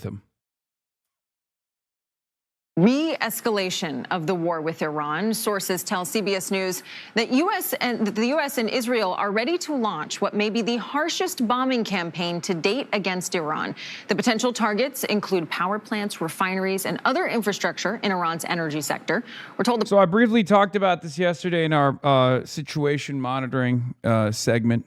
him. Re-escalation of the war with Iran. Sources tell CBS News that the U.S. and Israel are ready to launch what may be the harshest bombing campaign to date against Iran. The potential targets include power plants, refineries, and other infrastructure in Iran's energy sector. We're told. So I briefly talked about this yesterday in our situation monitoring segment.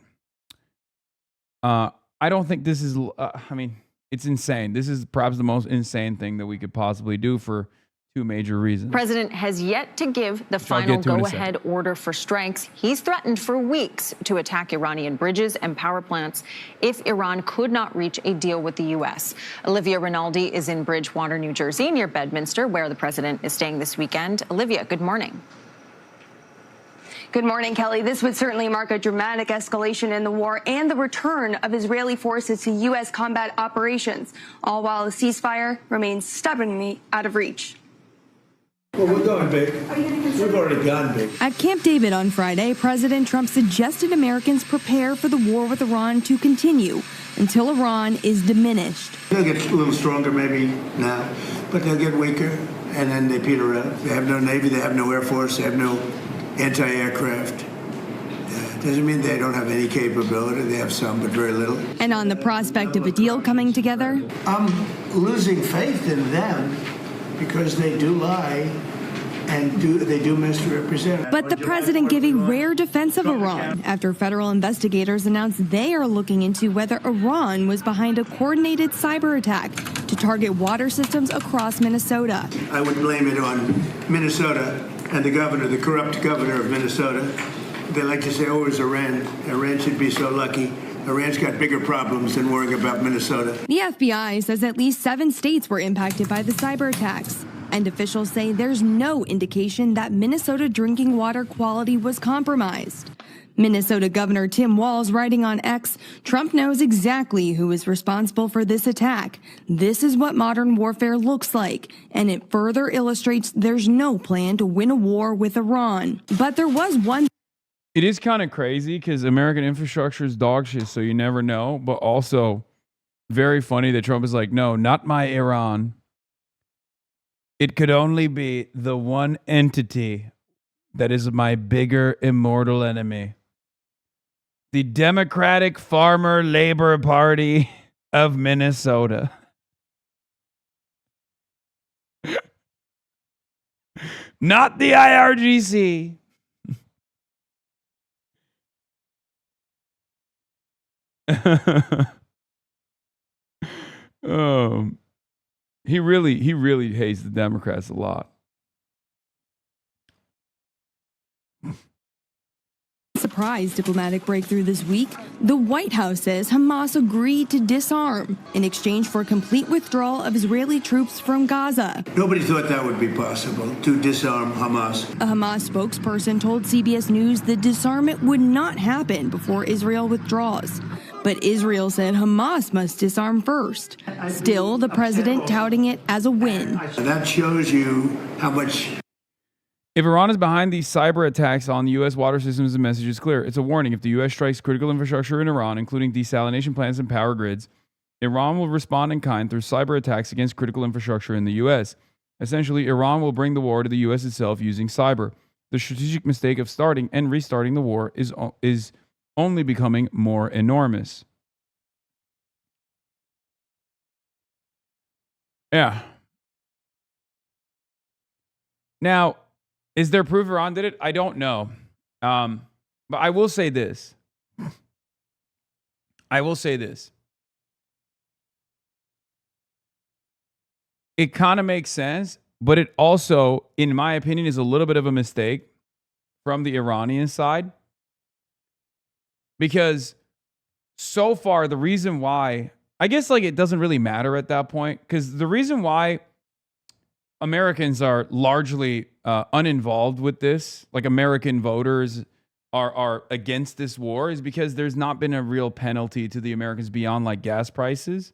I don't think this is. I mean, it's insane. This is perhaps the most insane thing that we could possibly do for two major reasons. The president has yet to give the final go-ahead order for strikes. He's threatened for weeks to attack Iranian bridges and power plants if Iran could not reach a deal with the U.S. Olivia Rinaldi is in Bridgewater, New Jersey, near Bedminster, where the president is staying this weekend. Olivia, good morning. Good morning, Kelly. This would certainly mark a dramatic escalation in the war and the return of Israeli forces to U.S. combat operations, all while a ceasefire remains stubbornly out of reach. Well, we're going big. We've already gone big. At Camp David on Friday, President Trump suggested Americans prepare for the war with Iran to continue until Iran is diminished. They'll get a little stronger maybe now, but they'll get weaker, and then they peter out. They have no Navy, they have no Air Force, they have no anti-aircraft. Doesn't mean they don't have any capability. They have some, but very little. And on the prospect of a deal coming together, I'm losing faith in them because they do lie and they do misrepresent. But the president gave a rare defense of Iran after federal investigators announced they are looking into whether Iran was behind a coordinated cyber attack to target water systems across Minnesota. I would blame it on Minnesota and the governor, the corrupt governor of Minnesota. They like to say, oh, it was Iran. Iran should be so lucky. Iran's got bigger problems than worrying about Minnesota. The FBI says at least 7 states were impacted by the cyber attacks. And officials say there's no indication that Minnesota drinking water quality was compromised. Minnesota Governor Tim Walz writing on X, Trump knows exactly who is responsible for this attack. This is what modern warfare looks like, and it further illustrates there's no plan to win a war with Iran. But there was one. It is kind of crazy because American infrastructure is dog shit, so you never know. But also very funny that Trump is like, no, not my Iran. It could only be the one entity that is my bigger immortal enemy. The Democratic Farmer Labor Party of Minnesota. Not the IRGC. He really hates the Democrats a lot. Surprise diplomatic breakthrough this week. The White House says Hamas agreed to disarm in exchange for a complete withdrawal of Israeli troops from Gaza. Nobody thought that would be possible, to disarm Hamas. A Hamas spokesperson told CBS News the disarmament would not happen before Israel withdraws. But Israel said Hamas must disarm first. Still, the president touting it as a win. That shows you how much. If Iran is behind these cyber attacks on the U.S. water systems, the message is clear. It's a warning. If the U.S. strikes critical infrastructure in Iran, including desalination plants and power grids, Iran will respond in kind through cyber attacks against critical infrastructure in the U.S. Essentially, Iran will bring the war to the U.S. itself using cyber. The strategic mistake of starting and restarting the war is only becoming more enormous. Yeah. Now, is there proof Iran did it? I don't know. But I will say this. It kind of makes sense, but it also, in my opinion, is a little bit of a mistake from the Iranian side. Because so far, the reason why, I guess like it doesn't really matter at that point, because the reason why Americans are largely uninvolved with this, like American voters are against this war, is because there's not been a real penalty to the Americans beyond like gas prices.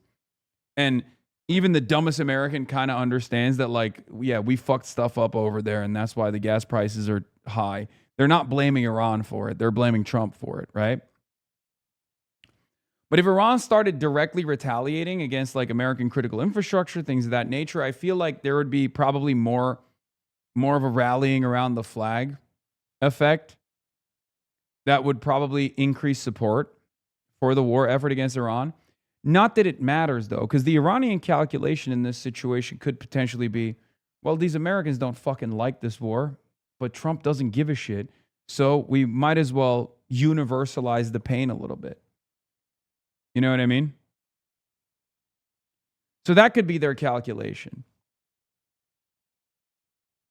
And even the dumbest American kind of understands that, like, yeah, we fucked stuff up over there, and that's why the gas prices are high. They're not blaming Iran for it. They're blaming Trump for it, right? But if Iran started directly retaliating against like American critical infrastructure, things of that nature, I feel like there would be probably more of a rallying around the flag effect that would probably increase support for the war effort against Iran. Not that it matters, though, because the Iranian calculation in this situation could potentially be, well, these Americans don't fucking like this war, but Trump doesn't give a shit. So we might as well universalize the pain a little bit. You know what I mean? So that could be their calculation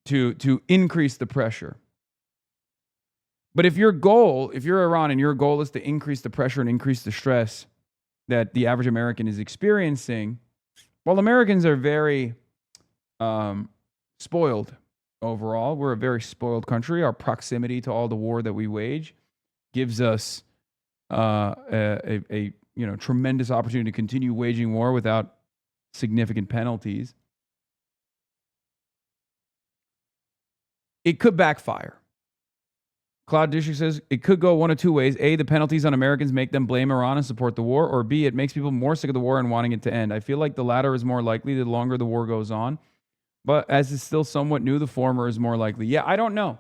to increase the pressure. But if you're Iran and your goal is to increase the pressure and increase the stress that the average American is experiencing, well, Americans are very spoiled overall. We're a very spoiled country. Our proximity to all the war that we wage gives us a tremendous opportunity to continue waging war without significant penalties. It could backfire. Cloud District says it could go one of two ways. A, the penalties on Americans make them blame Iran and support the war. Or B, it makes people more sick of the war and wanting it to end. I feel like the latter is more likely the longer the war goes on. But as it's still somewhat new, the former is more likely. Yeah, I don't know.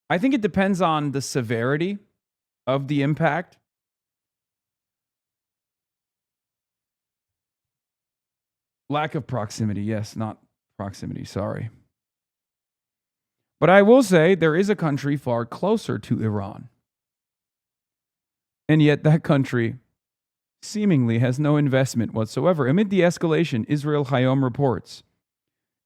I think it depends on the severity of the impact. Lack of proximity. Yes, not proximity. Sorry. But I will say there is a country far closer to Iran. And yet that country seemingly has no investment whatsoever. Amid the escalation, Israel Hayom reports,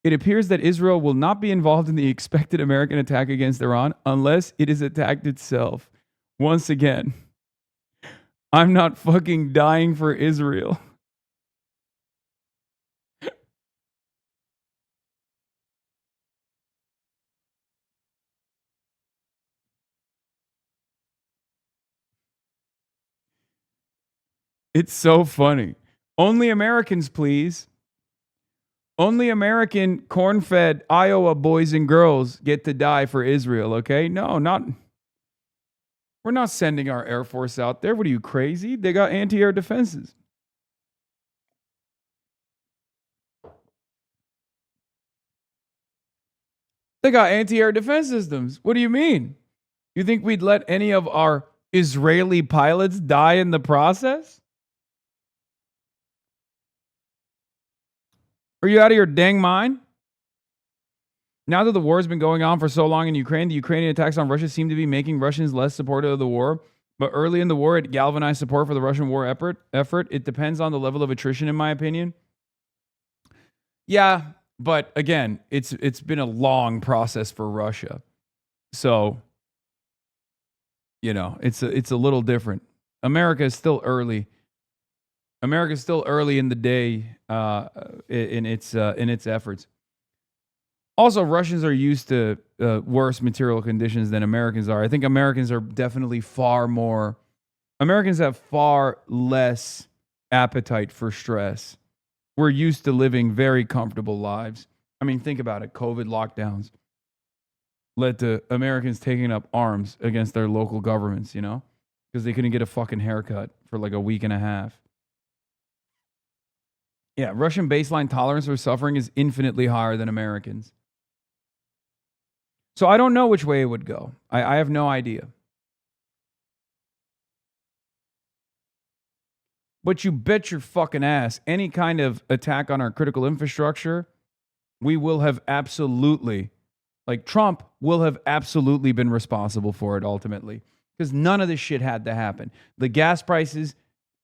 it appears that Israel will not be involved in the expected American attack against Iran unless it is attacked itself. Once again, I'm not fucking dying for Israel. It's so funny. Only Americans, please. Only American corn-fed Iowa boys and girls get to die for Israel, okay? No, not. We're not sending our Air Force out there. What are you, crazy? They got anti-air defenses. They got anti-air defense systems. What do you mean? You think we'd let any of our Israeli pilots die in the process? Are you out of your dang mind? Now that the war has been going on for so long in Ukraine, the Ukrainian attacks on Russia seem to be making Russians less supportive of the war. But early in the war, it galvanized support for the Russian war effort. It depends on the level of attrition, in my opinion. Yeah, but again, it's been a long process for Russia. So, it's a little different. America is still early. America's still early in the day in its efforts. Also, Russians are used to worse material conditions than Americans are. I think Americans are definitely Americans have far less appetite for stress. We're used to living very comfortable lives. I mean, think about it. COVID lockdowns led to Americans taking up arms against their local governments, because they couldn't get a fucking haircut for like a week and a half. Yeah, Russian baseline tolerance for suffering is infinitely higher than Americans. So I don't know which way it would go. I have no idea. But you bet your fucking ass, any kind of attack on our critical infrastructure, we will have absolutely, Trump will have absolutely been responsible for it ultimately. Because none of this shit had to happen. The gas prices,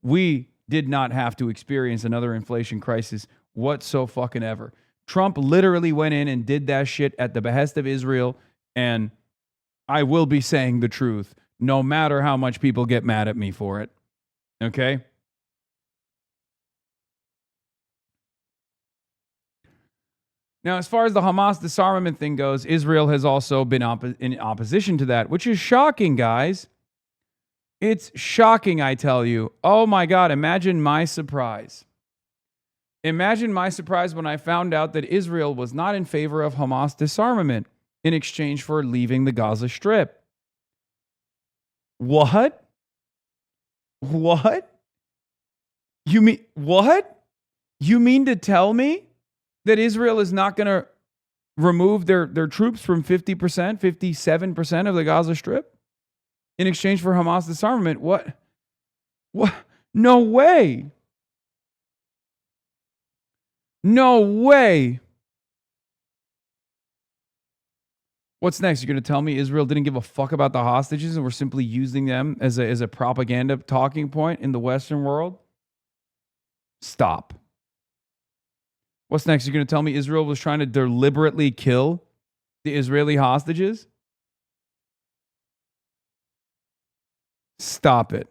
we did not have to experience another inflation crisis whatsoever. Trump literally went in and did that shit at the behest of Israel, and I will be saying the truth, no matter how much people get mad at me for it. Okay? Now, as far as the Hamas disarmament thing goes, Israel has also been in opposition to that, which is shocking, guys. It's shocking, I tell you. Oh my God, imagine my surprise. Imagine my surprise when I found out that Israel was not in favor of Hamas disarmament in exchange for leaving the Gaza Strip. What? What? You mean what? You mean to tell me that Israel is not going to remove their troops from 50%, 57% of the Gaza Strip in exchange for Hamas disarmament? What? No way. No way. What's next? You're going to tell me Israel didn't give a fuck about the hostages and we're simply using them as a propaganda talking point in the Western world? Stop. What's next? You're going to tell me Israel was trying to deliberately kill the Israeli hostages? Stop it.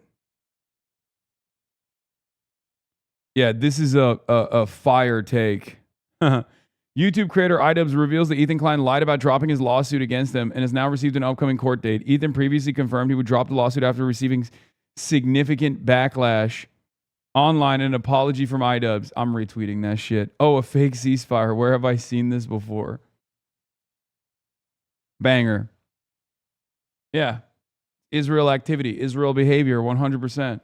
Yeah, this is a fire take. YouTube creator iDubbbz reveals that Ethan Klein lied about dropping his lawsuit against him and has now received an upcoming court date. Ethan previously confirmed he would drop the lawsuit after receiving significant backlash online and an apology from iDubbbz. I'm retweeting that shit. Oh, a fake ceasefire. Where have I seen this before? Banger. Yeah. Israel activity. Israel behavior. 100%.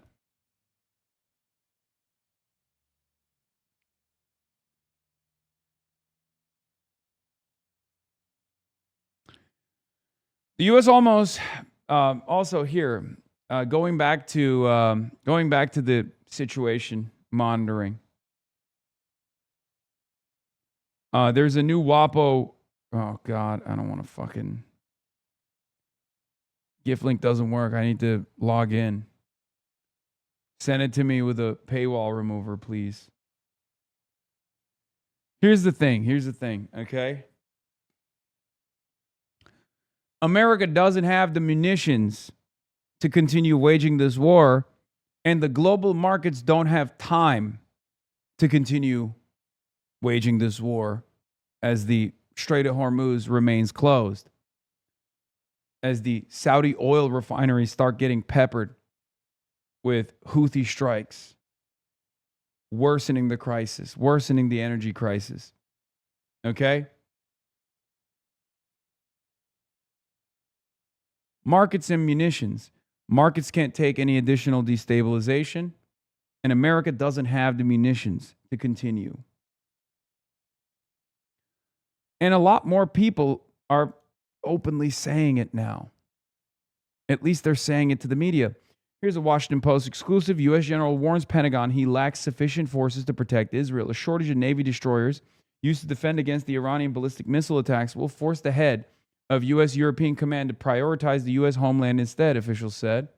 The U.S. almost also here going back to the situation monitoring. There's a new WAPO. Oh God, I don't want to fucking. GIF link doesn't work. I need to log in. Send it to me with a paywall remover, please. Here's the thing. Okay. America doesn't have the munitions to continue waging this war, and the global markets don't have time to continue waging this war as the Strait of Hormuz remains closed, as the Saudi oil refineries start getting peppered with Houthi strikes, worsening the crisis, worsening the energy crisis. Okay? Markets and munitions. Markets can't take any additional destabilization, and America doesn't have the munitions to continue. And a lot more people are openly saying it now. At least they're saying it to the media. Here's a Washington Post exclusive. U.S. General warns Pentagon he lacks sufficient forces to protect Israel. A shortage of Navy destroyers used to defend against the Iranian ballistic missile attacks will force the head of U.S. European Command to prioritize the U.S. homeland instead, officials said.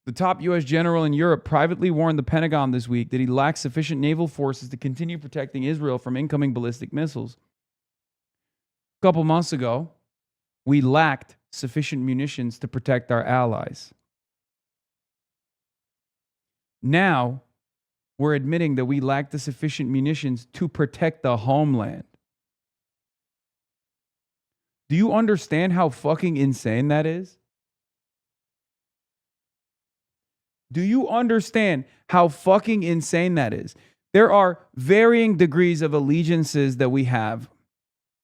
The top U.S. general in Europe privately warned the Pentagon this week that he lacks sufficient naval forces to continue protecting Israel from incoming ballistic missiles. A couple months ago, we lacked sufficient munitions to protect our allies. Now, we're admitting that we lack the sufficient munitions to protect the homeland. Do you understand how fucking insane that is? Do you understand how fucking insane that is? There are varying degrees of allegiances that we have,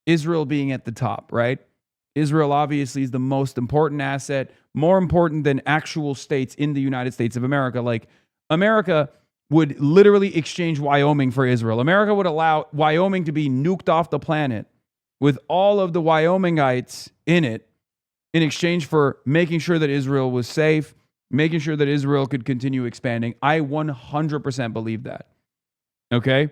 Israel being at the top, right? Israel obviously is the most important asset, more important than actual states in the United States of America. Like, America would literally exchange Wyoming for Israel. America would allow Wyoming to be nuked off the planet with all of the Wyomingites in it in exchange for making sure that Israel was safe, making sure that Israel could continue expanding. I 100% believe that. Okay?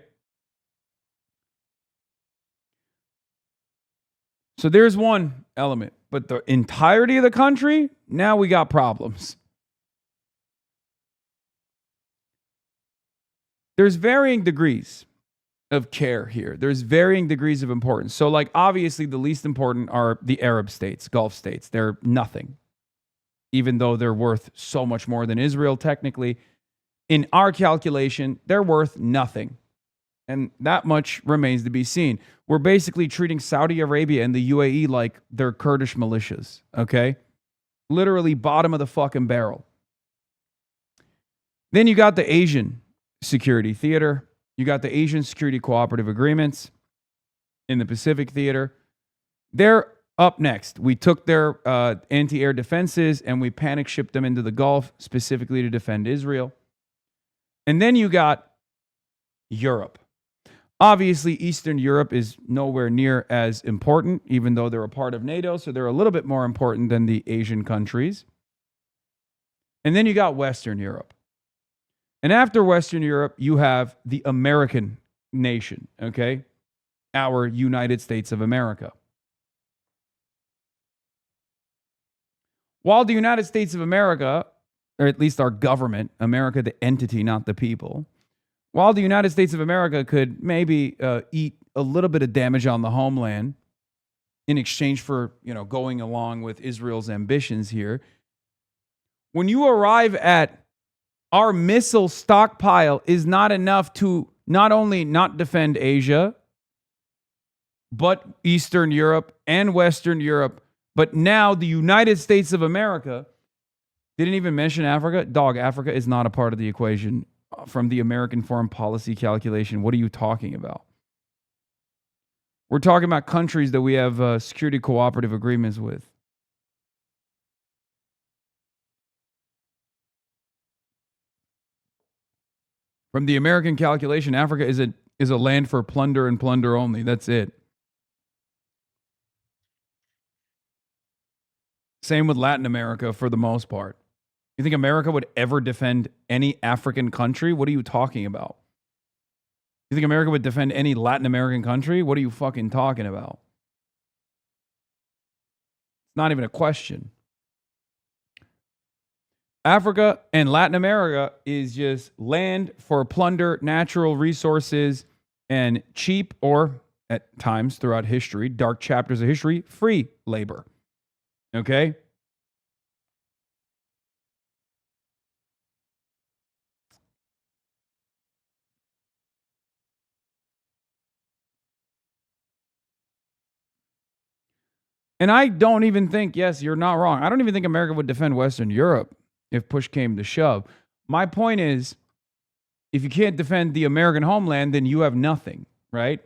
So there's one element. But the entirety of the country, now we got problems. There's varying degrees of care here. There's varying degrees of importance. So, like, obviously the least important are the Arab states, Gulf states. They're nothing, even though they're worth so much more than Israel technically. In our calculation, they're worth nothing. And that much remains to be seen. We're basically treating Saudi Arabia and the UAE like they're Kurdish militias, okay? Literally bottom of the fucking barrel. Then you got the Asian security theater. You got the Asian Security Cooperative Agreements in the Pacific Theater. They're Up next, we took their anti-air defenses and we panic shipped them into the Gulf specifically to defend Israel. And then you got Europe. Obviously, Eastern Europe is nowhere near as important, even though they're a part of NATO, so they're a little bit more important than the Asian countries. And then you got Western Europe. And after Western Europe, you have the American nation, okay? Our United States of America. While the United States of America, or at least our government, America, the entity, not the people, while the United States of America could maybe eat a little bit of damage on the homeland in exchange for, going along with Israel's ambitions here, when you arrive at our missile stockpile is not enough to not only not defend Asia, but Eastern Europe and Western Europe, but now the United States of America didn't even mention Africa. Dog, Africa is not a part of the equation from the American foreign policy calculation. What are you talking about? We're talking about countries that we have security cooperative agreements with. From the American calculation, Africa is a land for plunder and plunder only. That's it. Same with Latin America for the most part. You think America would ever defend any African country? What are you talking about? You think America would defend any Latin American country? What are you fucking talking about? It's not even a question. Africa and Latin America is just land for plunder, natural resources, and cheap, or at times throughout history, dark chapters of history, free labor. Okay? And I don't even think, yes, you're not wrong. I don't even think America would defend Western Europe if push came to shove. My point is, if you can't defend the American homeland, then you have nothing, right?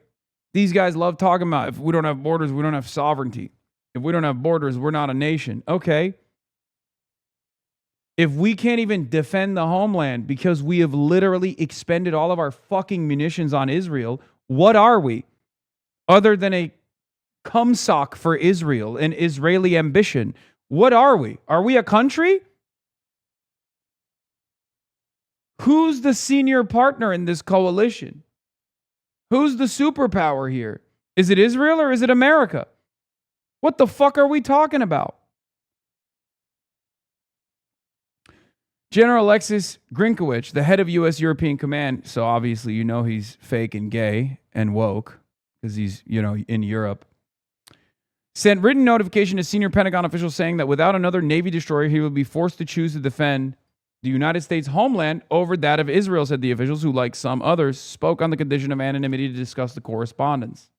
These guys love talking about if we don't have borders, we don't have sovereignty. If we don't have borders, we're not a nation. Okay. If we can't even defend the homeland because we have literally expended all of our fucking munitions on Israel, what are we? Other than a cumsock for Israel, an Israeli ambition. What are we? Are we a country? Who's the senior partner in this coalition? Who's the superpower here? Is it Israel or is it America? What the fuck are we talking about? General Alexis Grinkowicz, the head of U.S. European Command, so obviously you know he's fake and gay and woke because he's, in Europe, sent written notification to senior Pentagon officials saying that without another Navy destroyer, he would be forced to choose to defend the United States homeland over that of Israel, said the officials who, like some others, spoke on the condition of anonymity to discuss the correspondence.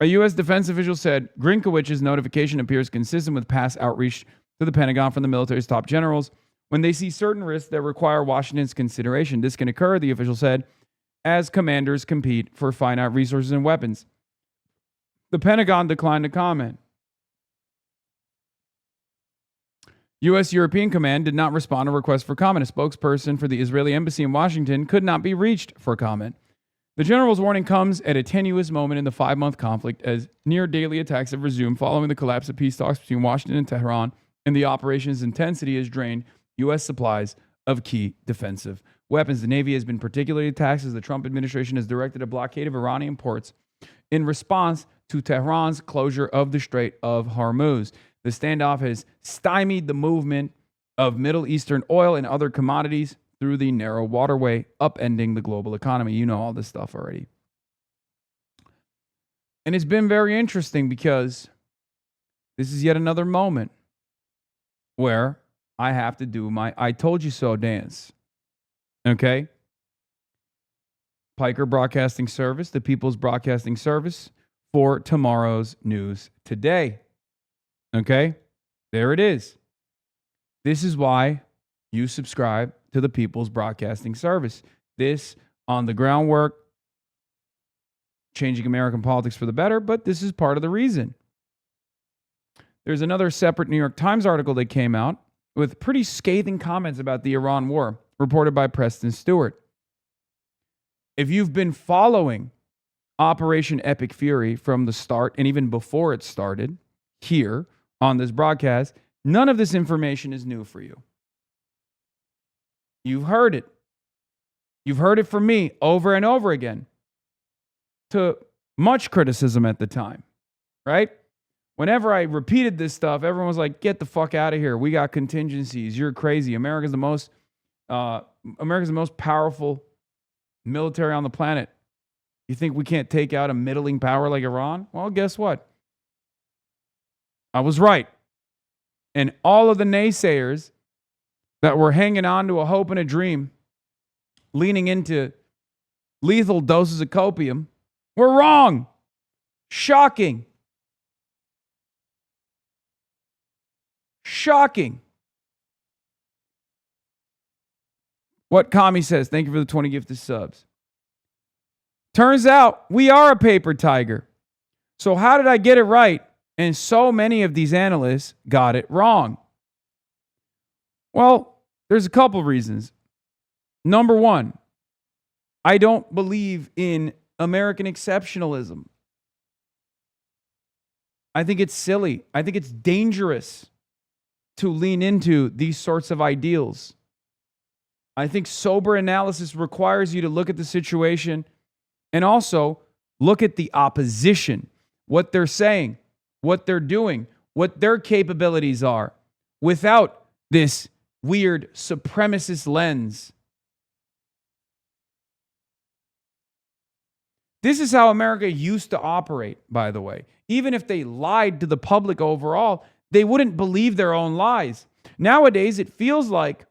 A U.S. defense official said Grinkowicz's notification appears consistent with past outreach to the Pentagon from the military's top generals when they see certain risks that require Washington's consideration. This can occur, the official said, as commanders compete for finite resources and weapons. The Pentagon declined to comment. U.S. European Command did not respond to requests for comment. A spokesperson for the Israeli embassy in Washington could not be reached for comment. The general's warning comes at a tenuous moment in the 5-month conflict as near-daily attacks have resumed following the collapse of peace talks between Washington and Tehran, and the operation's intensity has drained U.S. supplies of key defensive weapons. The Navy has been particularly taxed as the Trump administration has directed a blockade of Iranian ports in response to Tehran's closure of the Strait of Hormuz. The standoff has stymied the movement of Middle Eastern oil and other commodities through the narrow waterway, upending the global economy. You know all this stuff already. And it's been very interesting because this is yet another moment where I have to do my I told you so dance. Okay? Piker Broadcasting Service, the People's Broadcasting Service for tomorrow's news today. Okay? There it is. This is why you subscribe to the People's Broadcasting Service. This on the groundwork changing American politics for the better, but this is part of the reason. There's another separate New York Times article that came out with pretty scathing comments about the Iran war, reported by Preston Stewart. If you've been following Operation Epic Fury from the start and even before it started here on this broadcast, none of this information is new for you. You've heard it. You've heard it from me over and over again, to much criticism at the time, right? Whenever I repeated this stuff, everyone was like, get the fuck out of here. We got contingencies. You're crazy. America's the most powerful military on the planet. You think we can't take out a middling power like Iran? Well, guess what? I was right. And all of the naysayers that were hanging on to a hope and a dream, leaning into lethal doses of copium, were wrong. Shocking. Shocking. What Kami says, thank you for the 20 gifted subs. Turns out we are a paper tiger. So how did I get it right? And so many of these analysts got it wrong. Well, there's a couple reasons. Number one, I don't believe in American exceptionalism. I think it's silly. I think it's dangerous to lean into these sorts of ideals. I think sober analysis requires you to look at the situation and also look at the opposition, what they're saying, what they're doing, what their capabilities are, without this weird supremacist lens. This is how America used to operate, by the way. Even if they lied to the public overall, they wouldn't believe their own lies. Nowadays, it feels like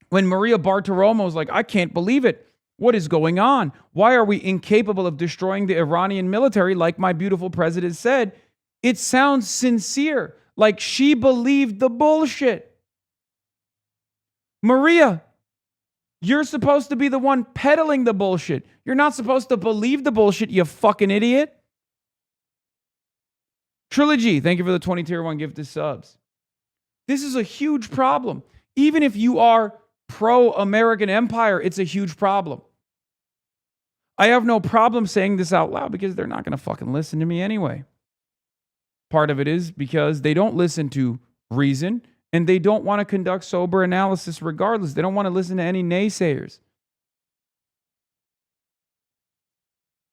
when Maria Bartiromo is like, I can't believe it. What is going on? Why are we incapable of destroying the Iranian military like my beautiful president said? It sounds sincere, like she believed the bullshit. Maria, you're supposed to be the one peddling the bullshit. You're not supposed to believe the bullshit, you fucking idiot. Trilogy, thank you for the 20 tier 1 gifted subs. This is a huge problem. Even if you are pro-American empire, it's a huge problem. I have no problem saying this out loud because they're not going to fucking listen to me anyway. Part of it is because they don't listen to reason and they don't want to conduct sober analysis regardless. They don't want to listen to any naysayers.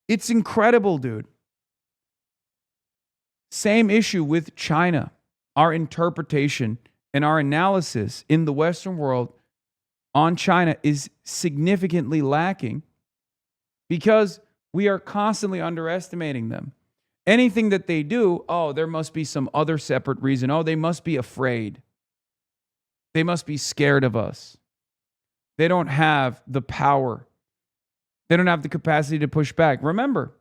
It's incredible, dude. Same issue with China. Our interpretation and our analysis in the Western world on China is significantly lacking because we are constantly underestimating them. Anything that they do, oh, there must be some other separate reason. Oh, they must be afraid. They must be scared of us. They don't have the power. They don't have the capacity to push back. Remember,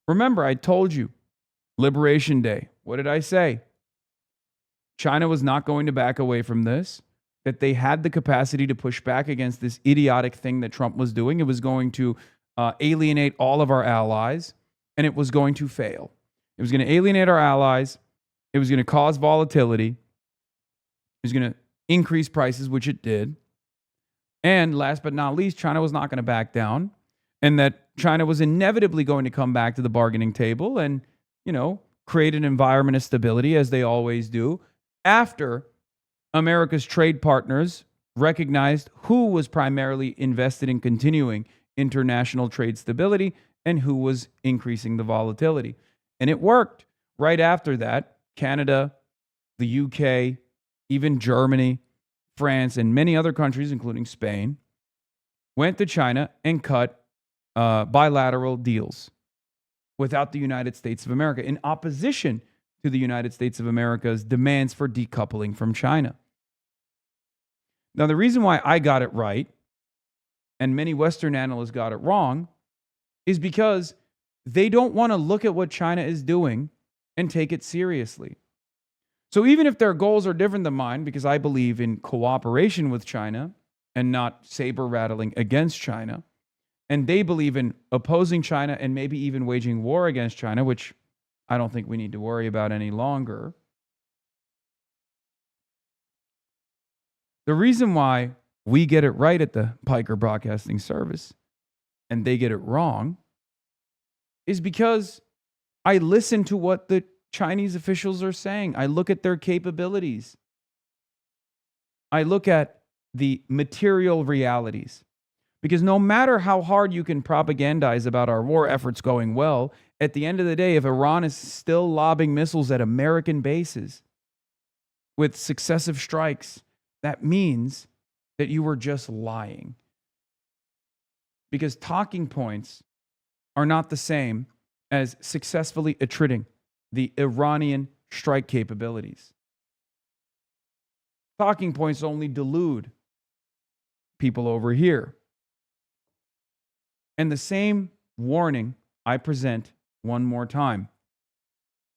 I told you, Liberation Day. What did I say? China was not going to back away from this, that they had the capacity to push back against this idiotic thing that Trump was doing. It was going to alienate all of our allies, and it was going to fail. It was going to alienate our allies. It was going to cause volatility. It was going to increase prices, which it did. And last but not least, China was not going to back down, and that China was inevitably going to come back to the bargaining table and, create an environment of stability, as they always do, after America's trade partners recognized who was primarily invested in continuing international trade stability and who was increasing the volatility. And it worked. Right after that, Canada, the UK, even Germany, France, and many other countries, including Spain, went to China and cut bilateral deals without the United States of America, in opposition to the United States of America's demands for decoupling from China. Now, the reason why I got it right, and many Western analysts got it wrong, is because they don't want to look at what China is doing and take it seriously. So even if their goals are different than mine, because I believe in cooperation with China and not saber rattling against China, and they believe in opposing China and maybe even waging war against China, which I don't think we need to worry about any longer. The reason why we get it right at the Piker Broadcasting Service and they get it wrong is because I listen to what the Chinese officials are saying. I look at their capabilities. I look at the material realities. Because no matter how hard you can propagandize about our war efforts going well, at the end of the day, if Iran is still lobbing missiles at American bases with successive strikes, that means that you were just lying. Because talking points are not the same as successfully attriting the Iranian strike capabilities. Talking points only delude people over here. And the same warning I present one more time,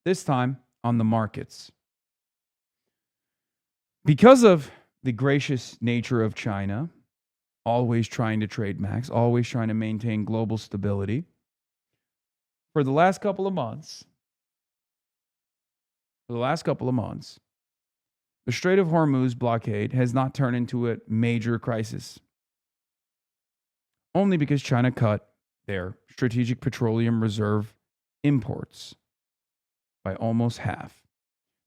this time on the markets. Because of the gracious nature of China, always trying to trade max, always trying to maintain global stability, for the last couple of months, the Strait of Hormuz blockade has not turned into a major crisis. Only because China cut their strategic petroleum reserve imports by almost half.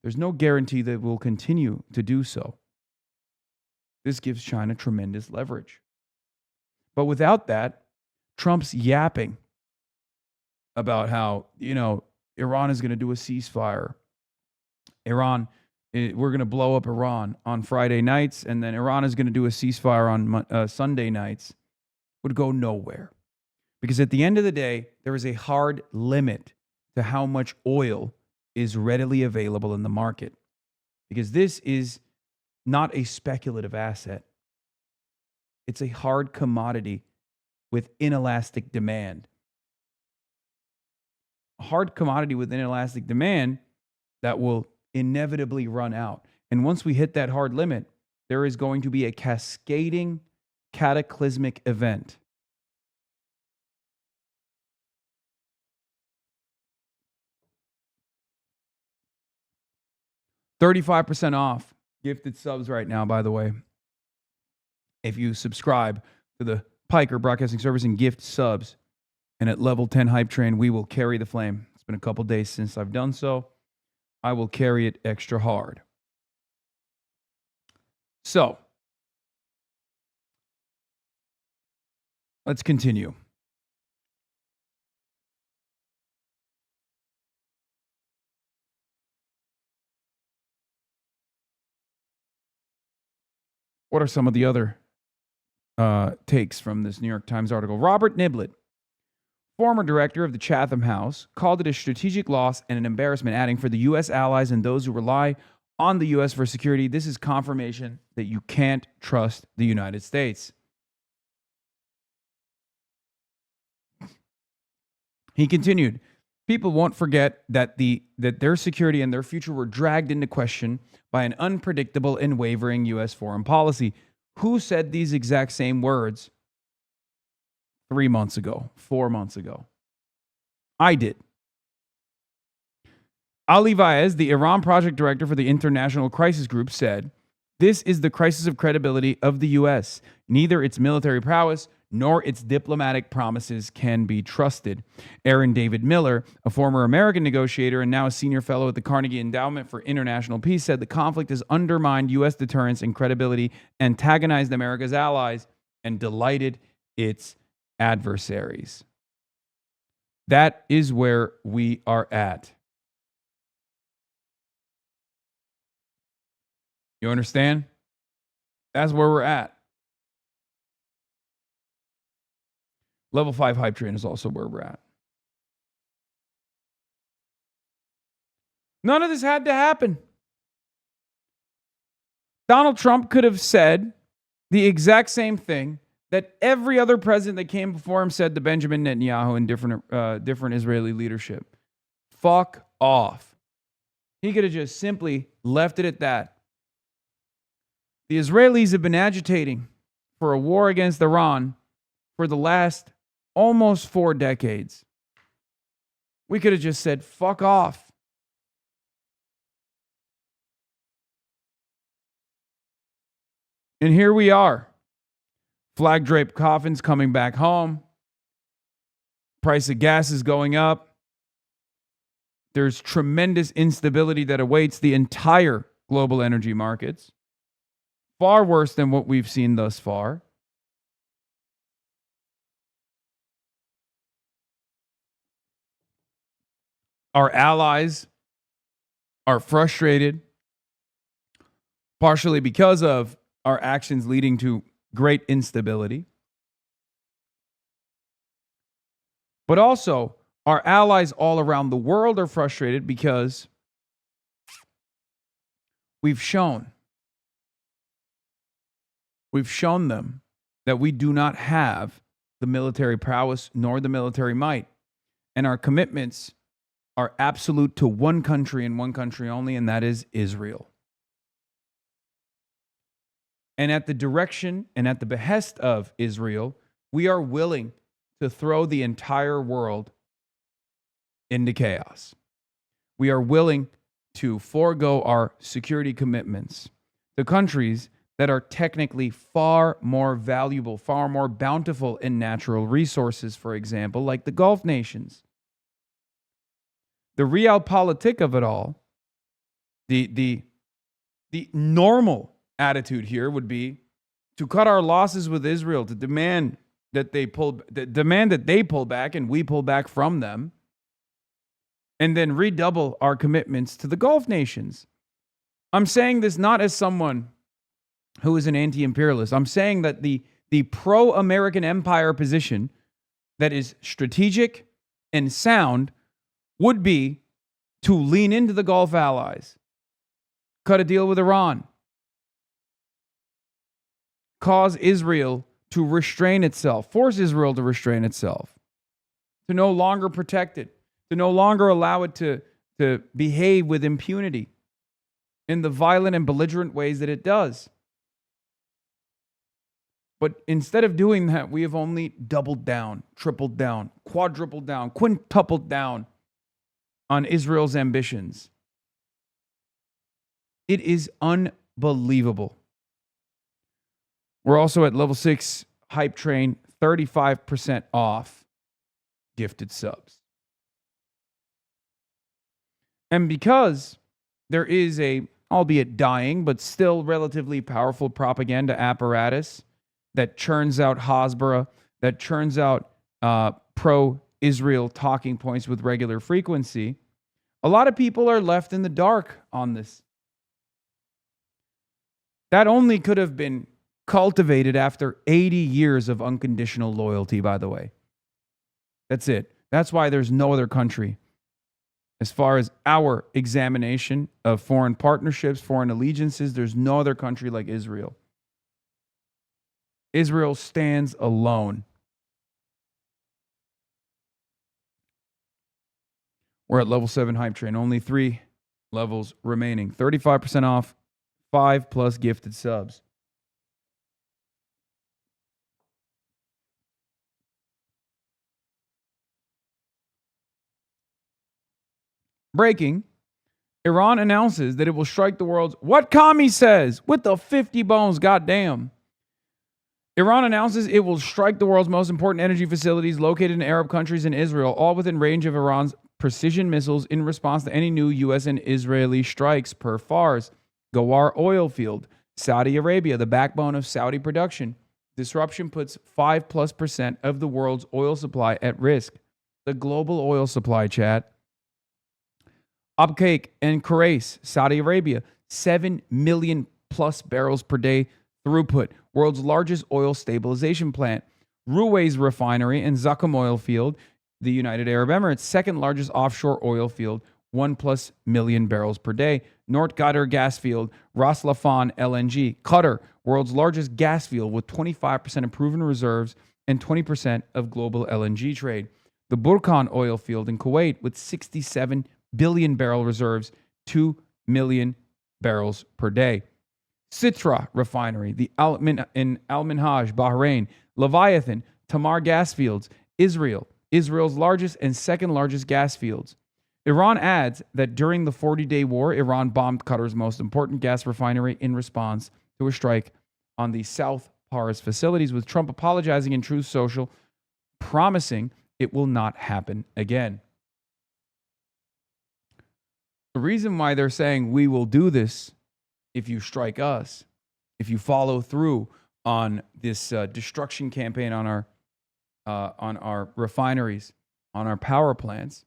There's no guarantee that it will continue to do so. This gives China tremendous leverage. But without that, Trump's yapping about how, Iran is going to do a ceasefire. We're going to blow up Iran on Friday nights, and then Iran is going to do a ceasefire on Sunday nights, would go nowhere. Because at the end of the day, there is a hard limit to how much oil is readily available in the market. Because this is not a speculative asset. It's a hard commodity with inelastic demand. A hard commodity with inelastic demand that will inevitably run out. And once we hit that hard limit, there is going to be a cascading cataclysmic event. $35% off gifted subs right now, by the way. If you subscribe to the Piker Broadcasting Service and gift subs, and at level 10 Hype Train, we will carry the flame. It's been a couple days since I've done so. I will carry it extra hard. So, let's continue. What are some of the other takes from this New York Times article? Robert Niblett, former director of the Chatham House, called it a strategic loss and an embarrassment, adding, for the U.S. allies and those who rely on the U.S. for security, this is confirmation that you can't trust the United States. He continued, people won't forget that their security and their future were dragged into question by an unpredictable and wavering U.S. foreign policy. Who said these exact same words 3 months ago, 4 months ago? I did. Ali Vaez, the Iran project director for the International Crisis Group, said, this is the crisis of credibility of the U.S. Neither its military prowess nor its diplomatic promises can be trusted. Aaron David Miller, a former American negotiator and now a senior fellow at the Carnegie Endowment for International Peace, said the conflict has undermined U.S. deterrence and credibility, antagonized America's allies, and delighted its adversaries. That is where we are at. You understand? That's where we're at. Level 5 Hype Train is also where we're at. None of this had to happen. Donald Trump could have said the exact same thing that every other president that came before him said to Benjamin Netanyahu and different Israeli leadership. Fuck off. He could have just simply left it at that. The Israelis have been agitating for a war against Iran for the last almost 4 decades. We could have just said, fuck off. And here we are. Flag draped coffins coming back home. Price of gas is going up. There's tremendous instability that awaits the entire global energy markets. Far worse than what we've seen thus far. Our allies are frustrated, partially because of our actions leading to great instability. But also, our allies all around the world are frustrated because we've shown them that we do not have the military prowess nor the military might. And our commitments are absolute to one country and one country only, and that is Israel. And at the direction and at the behest of Israel, we are willing to throw the entire world into chaos. We are willing to forego our security commitments. The countries that are technically far more valuable, far more bountiful in natural resources, for example, like the Gulf nations. The realpolitik of it all, the normal attitude here would be to cut our losses with Israel, to demand that they pull back and we pull back from them, and then redouble our commitments to the Gulf nations. I'm saying this not as someone who is an anti-imperialist. I'm saying that the pro-American empire position that is strategic and sound would be to lean into the Gulf allies, cut a deal with Iran, cause Israel to restrain itself, force Israel to restrain itself, to no longer protect it, to no longer allow it to behave with impunity in the violent and belligerent ways that it does. But instead of doing that, we have only doubled down, tripled down, quadrupled down, quintupled down on Israel's ambitions. It is unbelievable. We're also at level 6 hype train, 35% off gifted subs. And because there is a, albeit dying, but still relatively powerful propaganda apparatus that churns out Hasbara, that churns out pro-Israel talking points with regular frequency, a lot of people are left in the dark on this. That only could have been cultivated after 80 years of unconditional loyalty, by the way. That's it. That's why there's no other country, as far as our examination of foreign partnerships, foreign allegiances, there's no other country like Israel. Israel stands alone. We're at level 7 hype train. Only 3 levels remaining. 35% off, 5+ gifted subs. Breaking. Iran announces that it will strike the world's, what commie says, with the 50 bones, goddamn. Iran announces it will strike the world's most important energy facilities located in Arab countries and Israel, all within range of Iran's precision missiles in response to any new U.S. and Israeli strikes per Fars. Ghawar oil field, Saudi Arabia, the backbone of Saudi production. Disruption puts 5+% of the world's oil supply at risk. The global oil supply, chat. Abqaiq and Khurais, Saudi Arabia, 7 million plus barrels per day throughput, world's largest oil stabilization plant. Ruwais refinery and Zakum oil field, the United Arab Emirates, second largest offshore oil field, 1+ million barrels per day. North Qatar gas field, Ras Laffan LNG. Qatar, world's largest gas field with 25% of proven reserves and 20% of global LNG trade. The Burkan oil field in Kuwait with 67 billion barrel reserves, 2 million barrels per day. Sitra refinery, the in Al Minhaj, Bahrain. Leviathan, Tamar gas fields, Israel, Israel's largest and second largest gas fields. Iran adds that during the 40-day war, Iran bombed Qatar's most important gas refinery in response to a strike on the South Pars facilities, with Trump apologizing in Truth Social, promising it will not happen again. The reason why they're saying we will do this if you strike us, if you follow through on this destruction campaign on our refineries, on our power plants,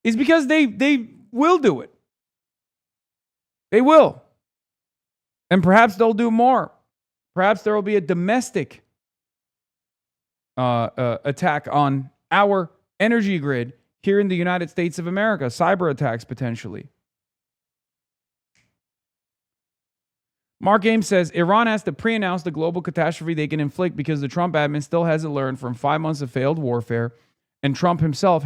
is because they will do it. They will. And perhaps they'll do more. Perhaps there will be a domestic attack on our energy grid here in the United States of America. Cyber attacks potentially. Mark Ames says, Iran has to pre-announce the global catastrophe they can inflict because the Trump admin still hasn't learned from 5 months of failed warfare, and Trump himself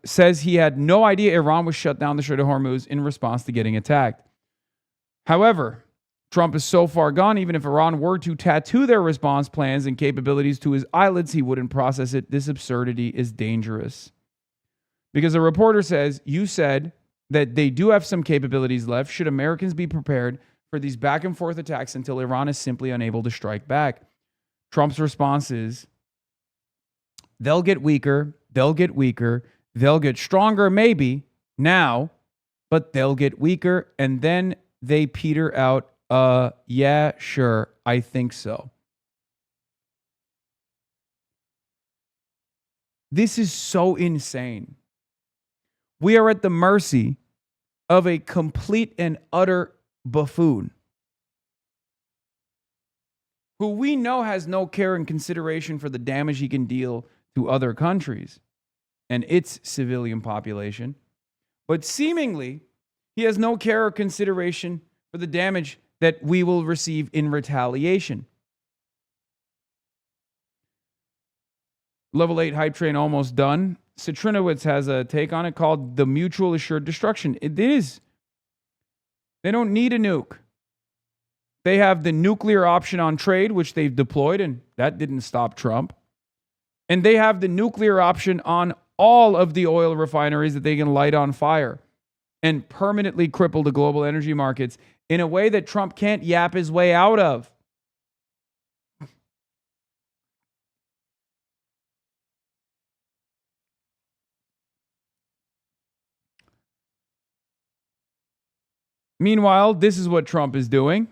says he had no idea Iran was shut down the Strait of Hormuz in response to getting attacked. However, Trump is so far gone, even if Iran were to tattoo their response plans and capabilities to his eyelids, he wouldn't process it. This absurdity is dangerous. Because a reporter says, you said that they do have some capabilities left. Should Americans be prepared for these back and forth attacks until Iran is simply unable to strike back? Trump's response is, they'll get weaker, they'll get stronger maybe now, but they'll get weaker, and then they peter out. Yeah, sure, I think so. This is so insane. We are at the mercy of a complete and utter buffoon who we know has no care and consideration for the damage he can deal to other countries and its civilian population. But seemingly, he has no care or consideration for the damage that we will receive in retaliation. Level 8 hype train almost done. Citrinowitz has a take on it called the mutual assured destruction. It is. They don't need a nuke. They have the nuclear option on trade, which they've deployed, and that didn't stop Trump. And they have the nuclear option on all of the oil refineries that they can light on fire and permanently cripple the global energy markets in a way that Trump can't yap his way out of. Meanwhile, this is what Trump is doing.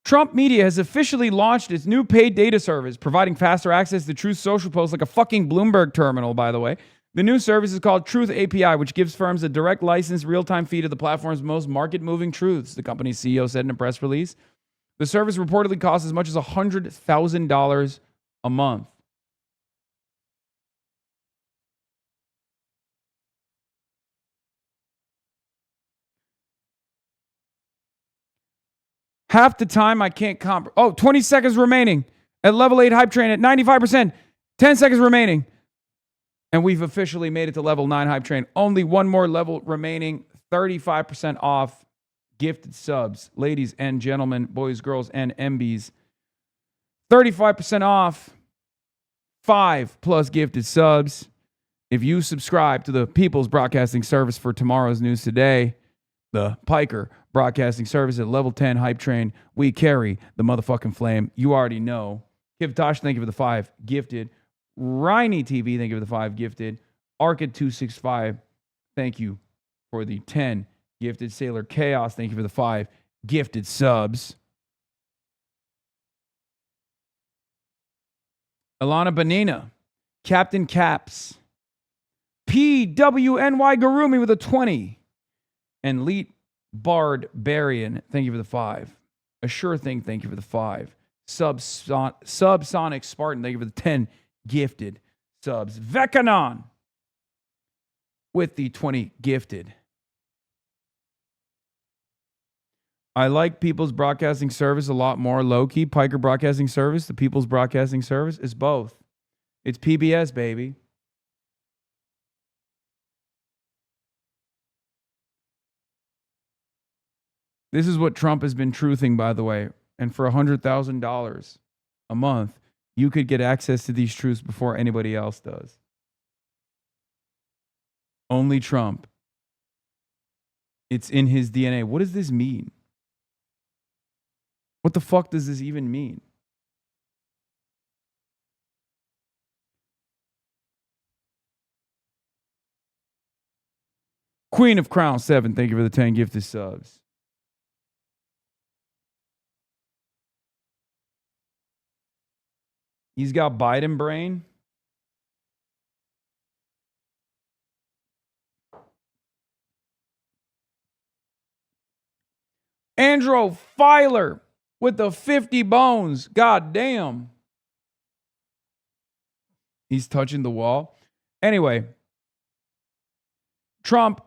Trump Media has officially launched its new paid data service, providing faster access to Truth Social posts like a fucking Bloomberg terminal, by the way. The new service is called Truth API, which gives firms a direct licensed real-time feed of the platform's most market-moving truths, the company's CEO said in a press release. The service reportedly costs as much as $100,000 a month. Half the time I can't 20 seconds remaining at level 8 hype train at 95%. 10 seconds remaining. And we've officially made it to level 9 hype train. Only one more level remaining. 35% off gifted subs. Ladies and gentlemen, boys, girls, and MBs. 35% off 5+ gifted subs. If you subscribe to the People's Broadcasting Service for tomorrow's news today, the Piker Broadcasting Service at level 10 hype train, we carry the motherfucking flame. You already know. Kivtosh, thank you for the 5 gifted. Riney TV, thank you for the 5 gifted. Arcade265, thank you for the 10 gifted. Sailor Chaos, thank you for the 5 gifted subs. Alana Banana, Captain Caps, PWNY Garumi with a 20. And Leet Barbarian, thank you for the 5. A Sure Thing, thank you for the 5. Subsonic Spartan, thank you for the 10 gifted subs. Vekanon with the 20 gifted. I like People's Broadcasting Service a lot more low-key. Piker Broadcasting Service, the People's Broadcasting Service, is both. It's PBS, baby. This is what Trump has been truthing, by the way. And for $100,000 a month, you could get access to these truths before anybody else does. Only Trump. It's in his DNA. What does this mean? What the fuck does this even mean? Queen of Crown 7, thank you for the 10 gifted subs. He's got Biden brain. Andrew Filer with the 50 bones. God damn. He's touching the wall. Anyway, Trump,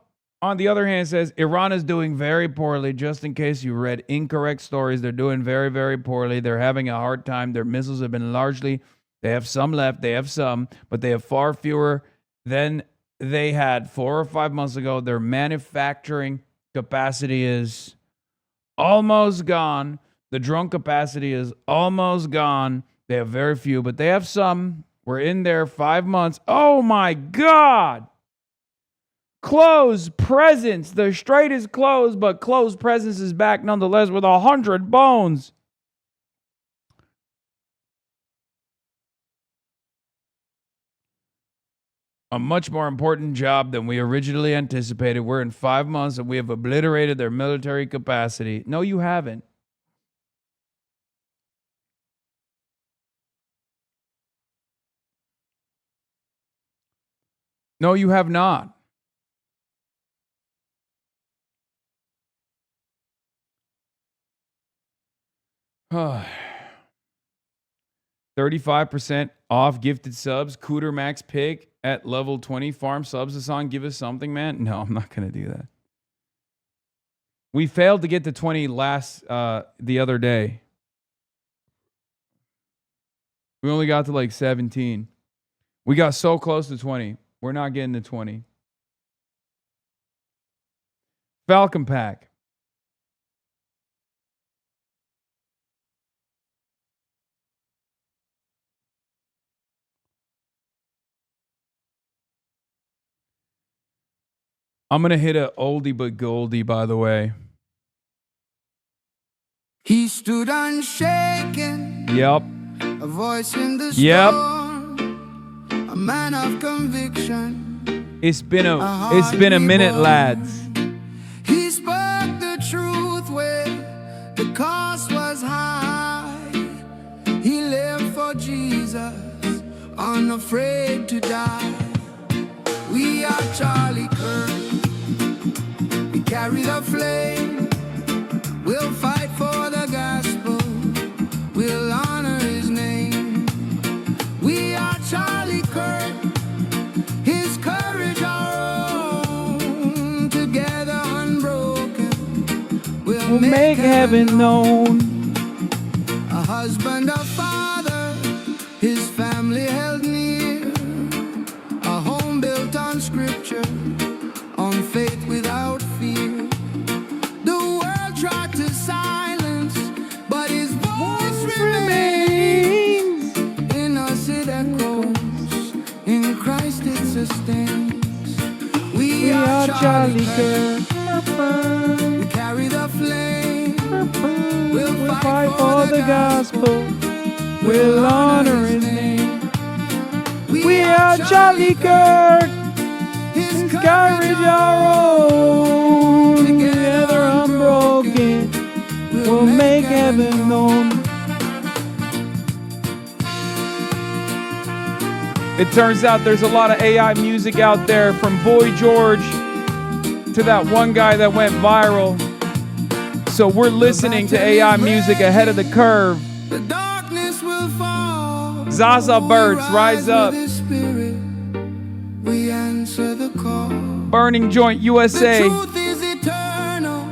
on the other hand, says Iran is doing very poorly. Just in case you read incorrect stories, they're doing very, very poorly. They're having a hard time. Their missiles have been largely, they have some left, they have some, but they have far fewer than they had 4 or 5 months ago. Their manufacturing capacity is almost gone. The drone capacity is almost gone. They have very few, but they have some. We're in there 5 months. Oh my God. Closed presence. The strait is closed, but closed presence is back nonetheless with 100 bones. A much more important job than we originally anticipated. We're in 5 months and we have obliterated their military capacity. No, you haven't. No, you have not. Oh. 35% off gifted subs. Cooter Max Pig at level 20. Farm subs, Hasan. Give us something, man. No, I'm not going to do that. We failed to get to 20 the other day. We only got to like 17. We got so close to 20. We're not getting to 20. Falcon Pack. I'm going to hit a oldie but goldie, by the way. He stood unshaken. Yep. A voice in the Yep. storm. A man of conviction. It's been a minute, lads. He spoke the truth where the cost was high. He lived for Jesus, unafraid to die. We are Charlie Kirk. We carry the flame. We'll fight for the gospel. We'll honor his name. We are Charlie Kirk. His courage our own. Together unbroken. We'll make heaven known. A husband, a father. His family held near. A home built on scripture. On faith without fear. The world tried to silence, but his voice remains. In us it echoes, in Christ it sustains. We are Charlie Kirk. We carry the flame. We'll fight for the gospel. We'll honor his name. We are Charlie Kirk. His courage our own. Together unbroken. We'll make heaven known. It turns out there's a lot of AI music out there, from Boy George to that one guy that went viral. So we're listening to AI music ahead of the curve. The darkness will fall. Zaza Birds, rise up. We answer the call. Burning Joint USA. The truth is eternal.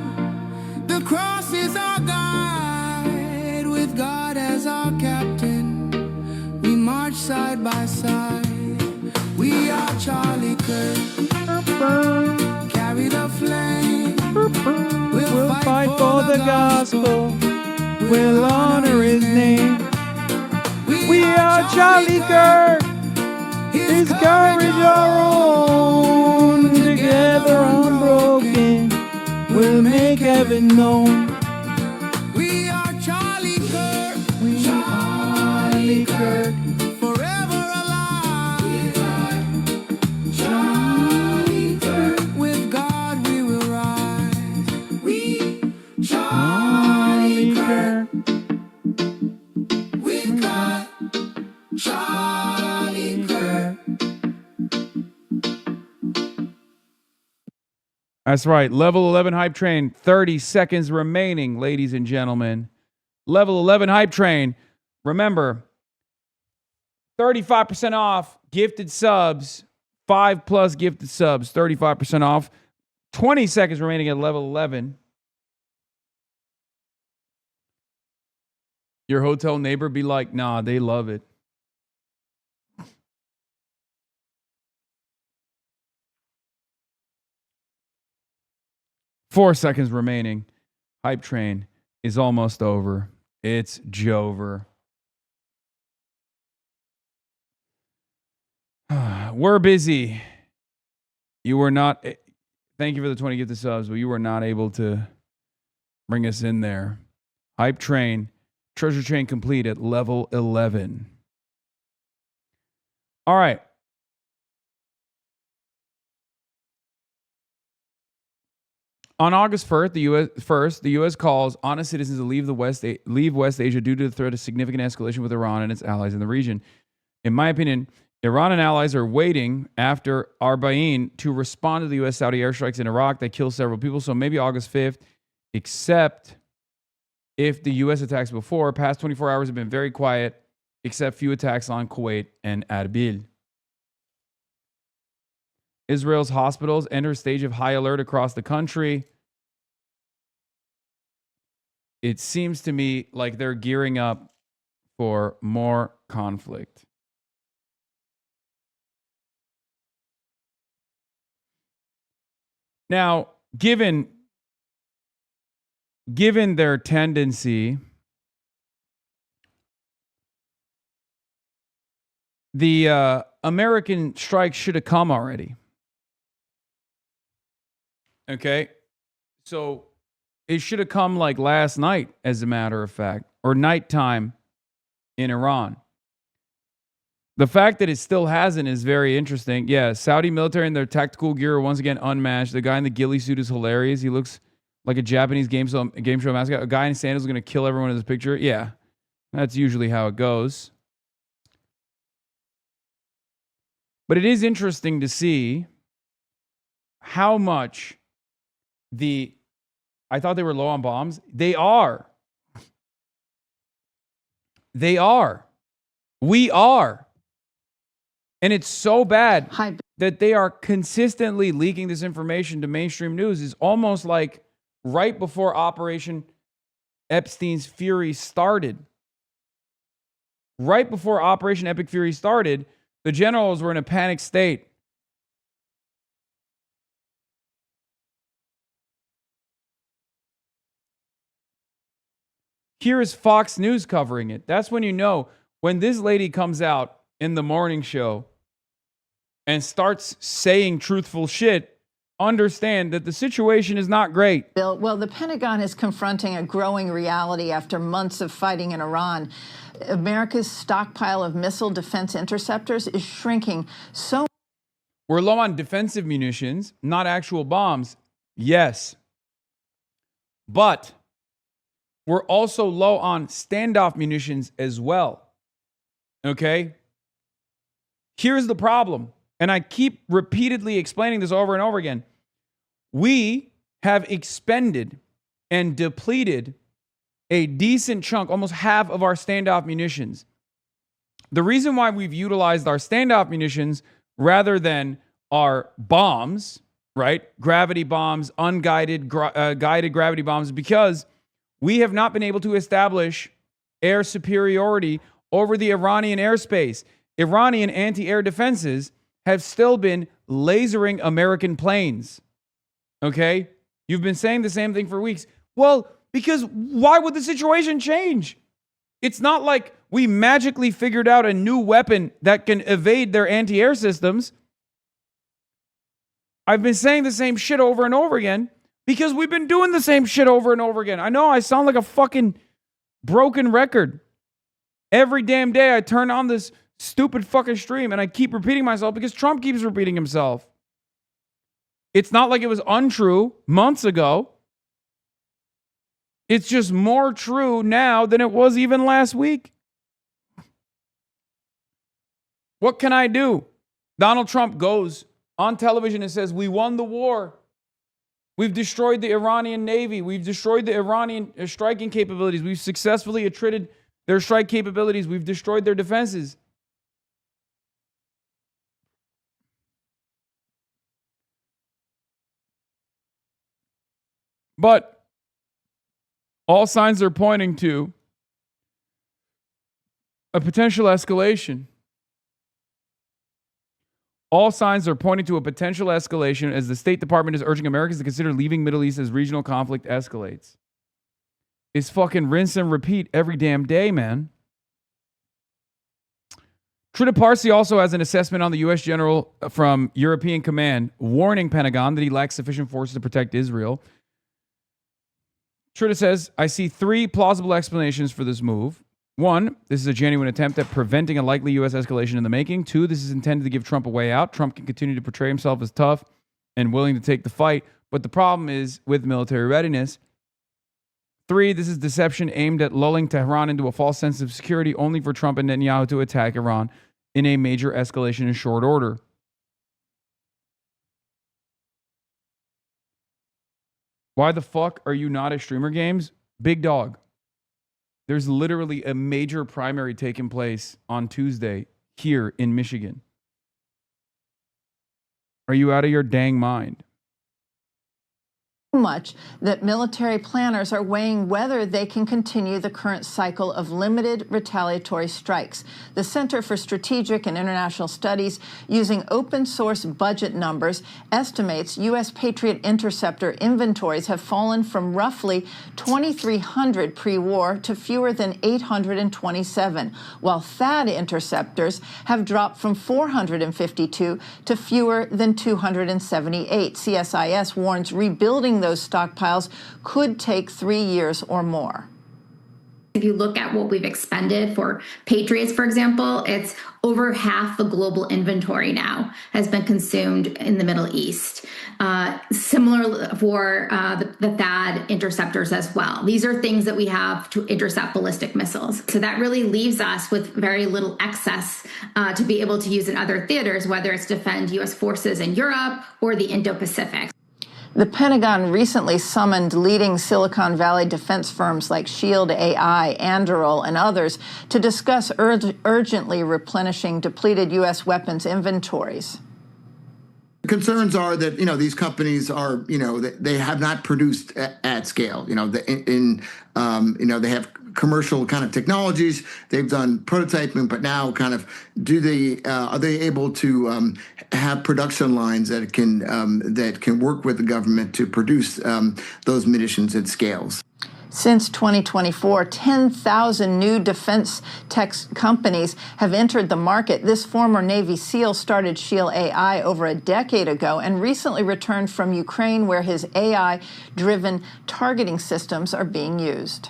The cross is our guide. With God as our captain, we march side by side. We are Charlie Kirk. Carry the flame. We'll fight for the gospel. We'll honor his name. We We are Charlie Kirk. His courage our own. Together unbroken, we'll make heaven known. We are Charlie Kirk. We are Charlie Kirk. Forever alive. Charlie Kirk. With God we will rise. We Charlie Kirk. With God, Charlie Kirk. That's right. Level 11 Hype Train. 30 seconds remaining, ladies and gentlemen. Level 11 Hype Train. Remember, 35% off gifted subs. 5+ gifted subs. 35% off. 20 seconds remaining at level 11. Your hotel neighbor be like, nah, they love it. Four seconds remaining. Hype train is almost over. It's Jover. We're busy. You were not. Thank you for the 20 gifted subs, but you were not able to bring us in there. Hype train. Treasure chain complete at level 11. All right. On August 1st, the U.S. calls on its citizens to leave West Asia due to the threat of significant escalation with Iran and its allies in the region. In my opinion, Iran and allies are waiting after Arbaeen to respond to the U.S.-Saudi airstrikes in Iraq that killed several people. So maybe August 5th, except if the U.S. attacks before. Past 24 hours have been very quiet, except few attacks on Kuwait and Erbil. Israel's hospitals enter a stage of high alert across the country. It seems to me like they're gearing up for more conflict. Now, given their tendency, the American strike should have come already. Okay, so it should have come like last night, as a matter of fact, or nighttime in Iran. The fact that it still hasn't is very interesting. Yeah, Saudi military and their tactical gear are once again unmatched. The guy in the ghillie suit is hilarious. He looks like a Japanese game show mascot. A guy in sandals is going to kill everyone in this picture. Yeah, that's usually how it goes. But it is interesting to see how much I thought they were low on bombs. They are. They are. We are. And it's so bad that they are consistently leaking this information to mainstream news. It's almost like right before Operation Epstein's Fury started. Right before Operation Epic Fury started, the generals were in a panic state. Here is Fox News covering it. That's when you know, when this lady comes out in the morning show and starts saying truthful shit, understand that the situation is not great. Bill, well, the Pentagon is confronting a growing reality after months of fighting in Iran. America's stockpile of missile defense interceptors is shrinking so. We're low on defensive munitions, not actual bombs. Yes. But we're also low on standoff munitions as well. Okay? Here's the problem, and I keep repeatedly explaining this over and over again. We have expended and depleted a decent chunk, almost half of our standoff munitions. The reason why we've utilized our standoff munitions rather than our bombs, right? Gravity bombs, unguided, guided gravity bombs, is because we have not been able to establish air superiority over the Iranian airspace. Iranian anti-air defenses have still been lasering American planes. Okay? You've been saying the same thing for weeks. Well, because why would the situation change? It's not like we magically figured out a new weapon that can evade their anti-air systems. I've been saying the same shit over and over again because we've been doing the same shit over and over again. I know I sound like a fucking broken record. Every damn day I turn on this stupid fucking stream and I keep repeating myself because Trump keeps repeating himself. It's not like it was untrue months ago. It's just more true now than it was even last week. What can I do? Donald Trump goes on television and says, we won the war. We've destroyed the Iranian Navy. We've destroyed the Iranian striking capabilities. We've successfully attrited their strike capabilities. We've destroyed their defenses. But all signs are pointing to a potential escalation. All signs are pointing to a potential escalation as the State Department is urging Americans to consider leaving Middle East as regional conflict escalates. It's fucking rinse and repeat every damn day, man. Trita Parsi also has an assessment on the U.S. general from European Command, warning Pentagon that he lacks sufficient forces to protect Israel. Trita says, I see three plausible explanations for this move. One, this is a genuine attempt at preventing a likely U.S. escalation in the making. Two, this is intended to give Trump a way out. Trump can continue to portray himself as tough and willing to take the fight. But the problem is with military readiness. Three, this is deception aimed at lulling Tehran into a false sense of security only for Trump and Netanyahu to attack Iran in a major escalation in short order. Why the fuck are you not at Streamer Games? Big dog. There's literally a major primary taking place on Tuesday here in Michigan. Are you out of your dang mind? Much that military planners are weighing whether they can continue the current cycle of limited retaliatory strikes. The Center for Strategic and International Studies, using open source budget numbers, estimates U.S. Patriot interceptor inventories have fallen from roughly 2,300 pre-war to fewer than 827, while THAAD interceptors have dropped from 452 to fewer than 278. CSIS warns rebuilding those stockpiles could take 3 years or more. If you look at what we've expended for Patriots, for example, it's over half the global inventory now has been consumed in the Middle East. Similar for the THAAD interceptors as well. These are things that we have to intercept ballistic missiles. So that really leaves us with very little excess to be able to use in other theaters, whether it's defend U.S. forces in Europe or the Indo-Pacific. The Pentagon recently summoned leading Silicon Valley defense firms like Shield AI, Anduril, and others to discuss urgently replenishing depleted U.S. weapons inventories. Concerns are that, these companies are, they have not produced at scale. They have commercial kind of technologies. They've done prototyping, but now kind of are they able to have production lines that can work with the government to produce those munitions at scales? Since 2024, 10,000 new defense tech companies have entered the market. This former Navy SEAL started Shield AI over a decade ago and recently returned from Ukraine, where his AI-driven targeting systems are being used.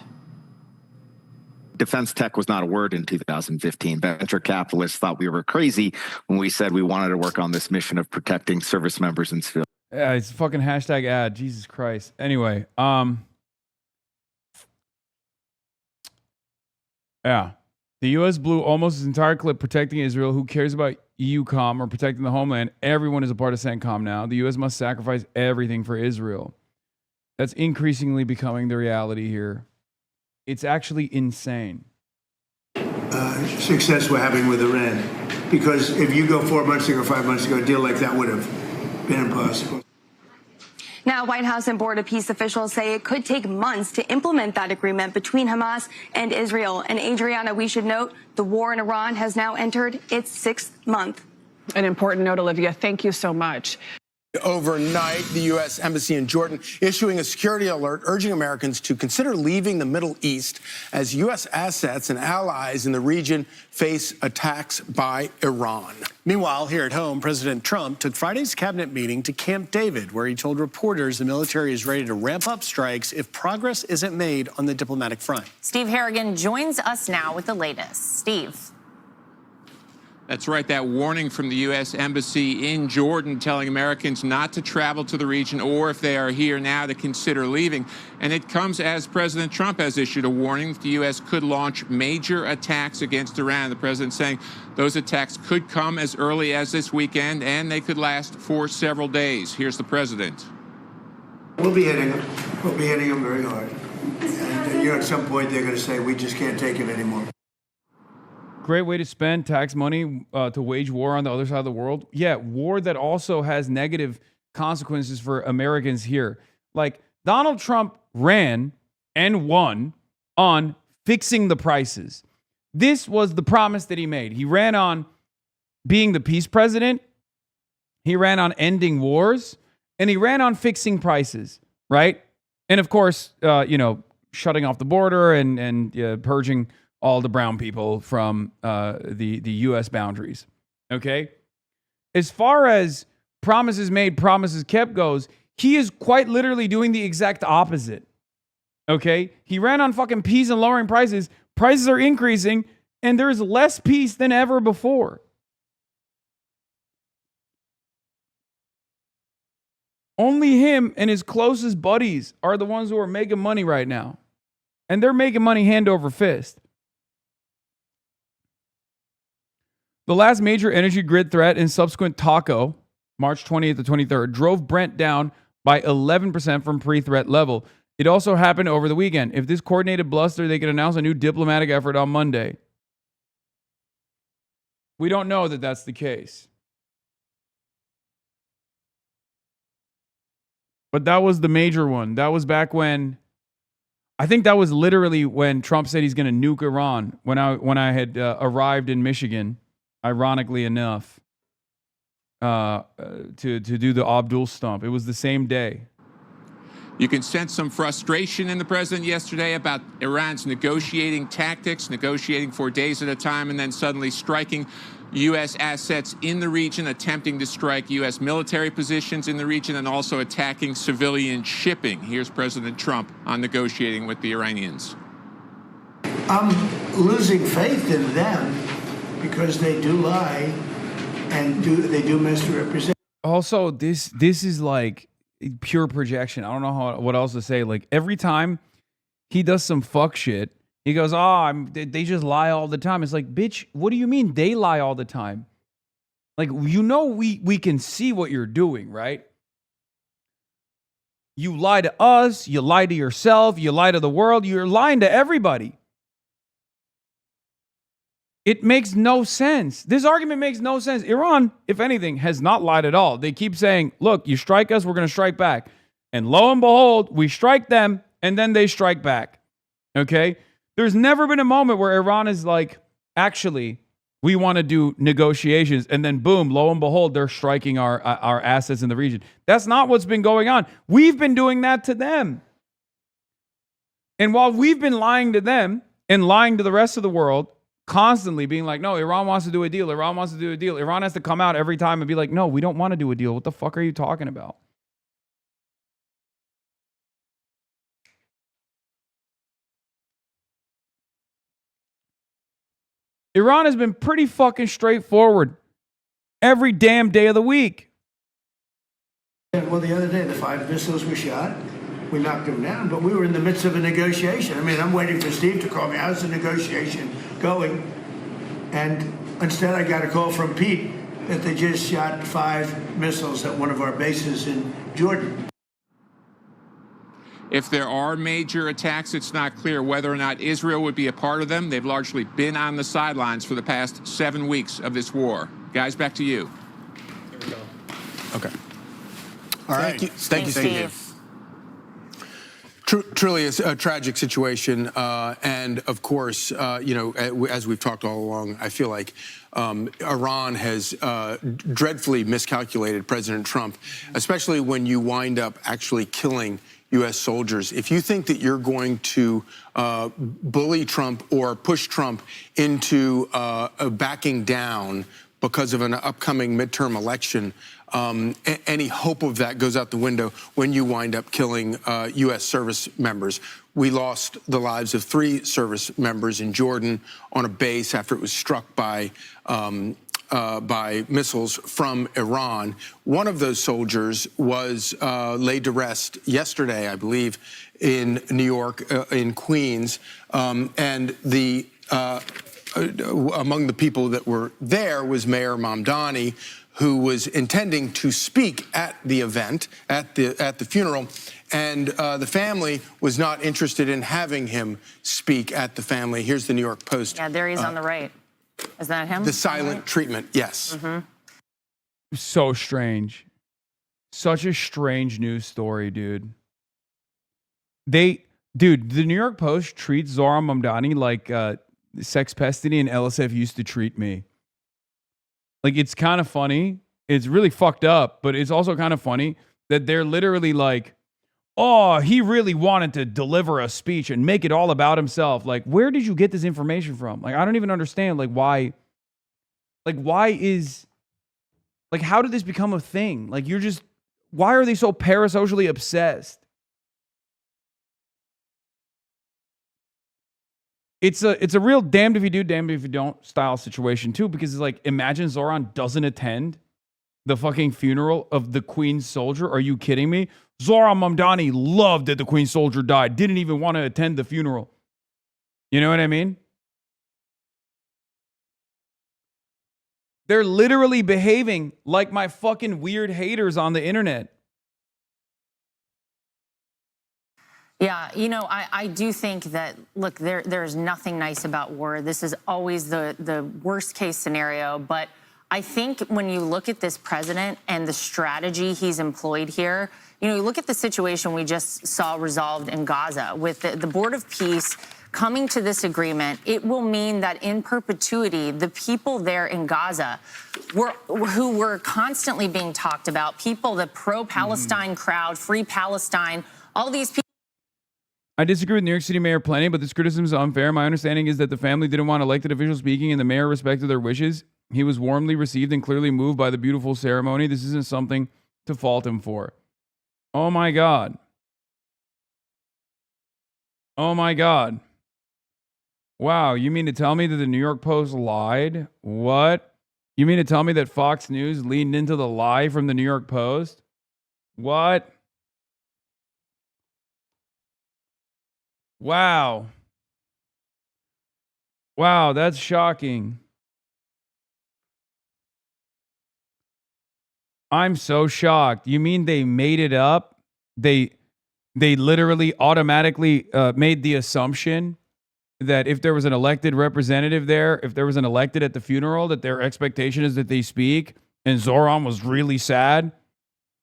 Defense tech was not a word in 2015. Venture capitalists thought we were crazy when we said we wanted to work on this mission of protecting service members and civilians. Yeah, it's a fucking hashtag ad. Jesus Christ. Anyway, yeah. The U.S. blew almost its entire clip protecting Israel. Who cares about EUCOM or protecting the homeland? Everyone is a part of CENTCOM now. The U.S. must sacrifice everything for Israel. That's increasingly becoming the reality here. It's actually insane. Success we're having with Iran. Because if you go 4 months ago, 5 months ago, a deal like that would have been impossible. Now, White House and Board of Peace officials say it could take months to implement that agreement between Hamas and Israel. And Adriana, we should note the war in Iran has now entered its 6th month. An important note, Olivia. Thank you so much. Overnight, the U.S. Embassy in Jordan issuing a security alert urging Americans to consider leaving the Middle East as U.S. assets and allies in the region face attacks by Iran. Meanwhile, here at home, President Trump took Friday's cabinet meeting to Camp David, where he told reporters the military is ready to ramp up strikes if progress isn't made on the diplomatic front. Steve Harrigan joins us now with the latest. Steve. That's right, that warning from the U.S. Embassy in Jordan telling Americans not to travel to the region or if they are here now to consider leaving. And it comes as President Trump has issued a warning that the U.S. could launch major attacks against Iran. The president saying those attacks could come as early as this weekend and they could last for several days. Here's the president. We'll be hitting them. We'll be hitting them very hard. And at some point they're going to say, we just can't take it anymore. Great way to spend tax money to wage war on the other side of the world. Yeah, war that also has negative consequences for Americans here. Like, Donald Trump ran and won on fixing the prices. This was the promise that he made. He ran on being the peace president. He ran on ending wars. And he ran on fixing prices, right? And of course, shutting off the border and purging all the brown people from the U.S. boundaries, okay? As far as promises made, promises kept goes, he is quite literally doing the exact opposite, okay? He ran on fucking peace and lowering prices. Prices are increasing, and there's less peace than ever before. Only him and his closest buddies are the ones who are making money right now. And they're making money hand over fist. The last major energy grid threat and subsequent taco, March 20th to 23rd, drove Brent down by 11% from pre-threat level. It also happened over the weekend. If this coordinated bluster, they could announce a new diplomatic effort on Monday. We don't know that that's the case. But that was the major one. That was back when, I think that was literally when Trump said he's going to nuke Iran, when I had arrived in Michigan. Ironically enough, to do the Abdul stump. It was the same day. You can sense some frustration in the president yesterday about Iran's negotiating tactics, negotiating for days at a time, and then suddenly striking U.S. assets in the region, attempting to strike U.S. military positions in the region, and also attacking civilian shipping. Here's President Trump on negotiating with the Iranians. I'm losing faith in them, because they do lie and they do misrepresent. Also, this is like pure projection. I don't know what else to say. Like, every time he does some fuck shit, he goes, they just lie all the time. It's like, bitch, what do you mean they lie all the time? Like, we can see what you're doing, right? You lie to us, you lie to yourself, you lie to the world, you're lying to everybody. It makes no sense. This argument makes no sense. Iran, if anything, has not lied at all. They keep saying, look, you strike us, we're going to strike back. And lo and behold, we strike them, and then they strike back. Okay? There's never been a moment where Iran is like, actually, we want to do negotiations. And then boom, lo and behold, they're striking our assets in the region. That's not what's been going on. We've been doing that to them. And while we've been lying to them and lying to the rest of the world, constantly being like, no, Iran wants to do a deal. Iran wants to do a deal. Iran has to come out every time and be like, no, we don't want to do a deal. What the fuck are you talking about? Iran has been pretty fucking straightforward every damn day of the week. Well, the other day, the 5 missiles were shot. We knocked them down, but we were in the midst of a negotiation. I mean, I'm waiting for Steve to call me. How's the negotiation going? And instead, I got a call from Pete that they just shot 5 missiles at one of our bases in Jordan. If there are major attacks, it's not clear whether or not Israel would be a part of them. They've largely been on the sidelines for the past 7 weeks of this war. Guys, back to you. There we go. Okay. All right. Thank you, Steve. Truly is a tragic situation. And of course, as we've talked all along, I feel like Iran has dreadfully miscalculated President Trump, especially when you wind up actually killing U.S. soldiers. If you think that you're going to bully Trump or push Trump into backing down because of an upcoming midterm election, any hope of that goes out the window when you wind up killing U.S. service members. We lost the lives of 3 service members in Jordan on a base after it was struck by missiles from Iran. One of those soldiers was laid to rest yesterday, I believe, in New York, in Queens, and the among the people that were there was Mayor Mamdani, who was intending to speak at the event, at the funeral, and the family was not interested in having him speak at the family. Here's the New York Post. Yeah, there he's on the right. Is that him? The silent treatment, yes. Mm-hmm. So strange. Such a strange news story, dude. The New York Post treats Zohran Mamdani like Sex Pestity and LSF used to treat me. Like, it's kind of funny. It's really fucked up, but it's also kind of funny that they're literally like, oh, he really wanted to deliver a speech and make it all about himself. Like, where did you get this information from? Like, I don't even understand, why how did this become a thing? Like, why are they so parasocially obsessed? It's a real damned if you do, damned if you don't style situation too, because it's like, imagine Zohran doesn't attend the fucking funeral of the Queen's soldier. Are you kidding me? Zohran Mamdani loved that the Queen's soldier died, didn't even want to attend the funeral. You know what I mean? They're literally behaving like my fucking weird haters on the internet. Yeah, I do think that, look, there's nothing nice about war. This is always the worst case scenario. But I think when you look at this president and the strategy he's employed here, you look at the situation we just saw resolved in Gaza with the Board of Peace coming to this agreement. It will mean that in perpetuity, the people there in Gaza who were constantly being talked about, people, the pro-Palestine crowd, Free Palestine, all these people. I disagree with New York City Mayor plenty, but this criticism is unfair. My understanding is that the family didn't want elected officials speaking and the mayor respected their wishes. He was warmly received and clearly moved by the beautiful ceremony. This isn't something to fault him for. Oh my God. Oh my God. Wow, you mean to tell me that the New York Post lied? What? You mean to tell me that Fox News leaned into the lie from the New York Post? What? Wow. Wow, that's shocking. I'm so shocked. You mean they made it up? They literally automatically made the assumption that if there was an elected representative there, if there was an elected at the funeral, that their expectation is that they speak, and Zohran was really sad?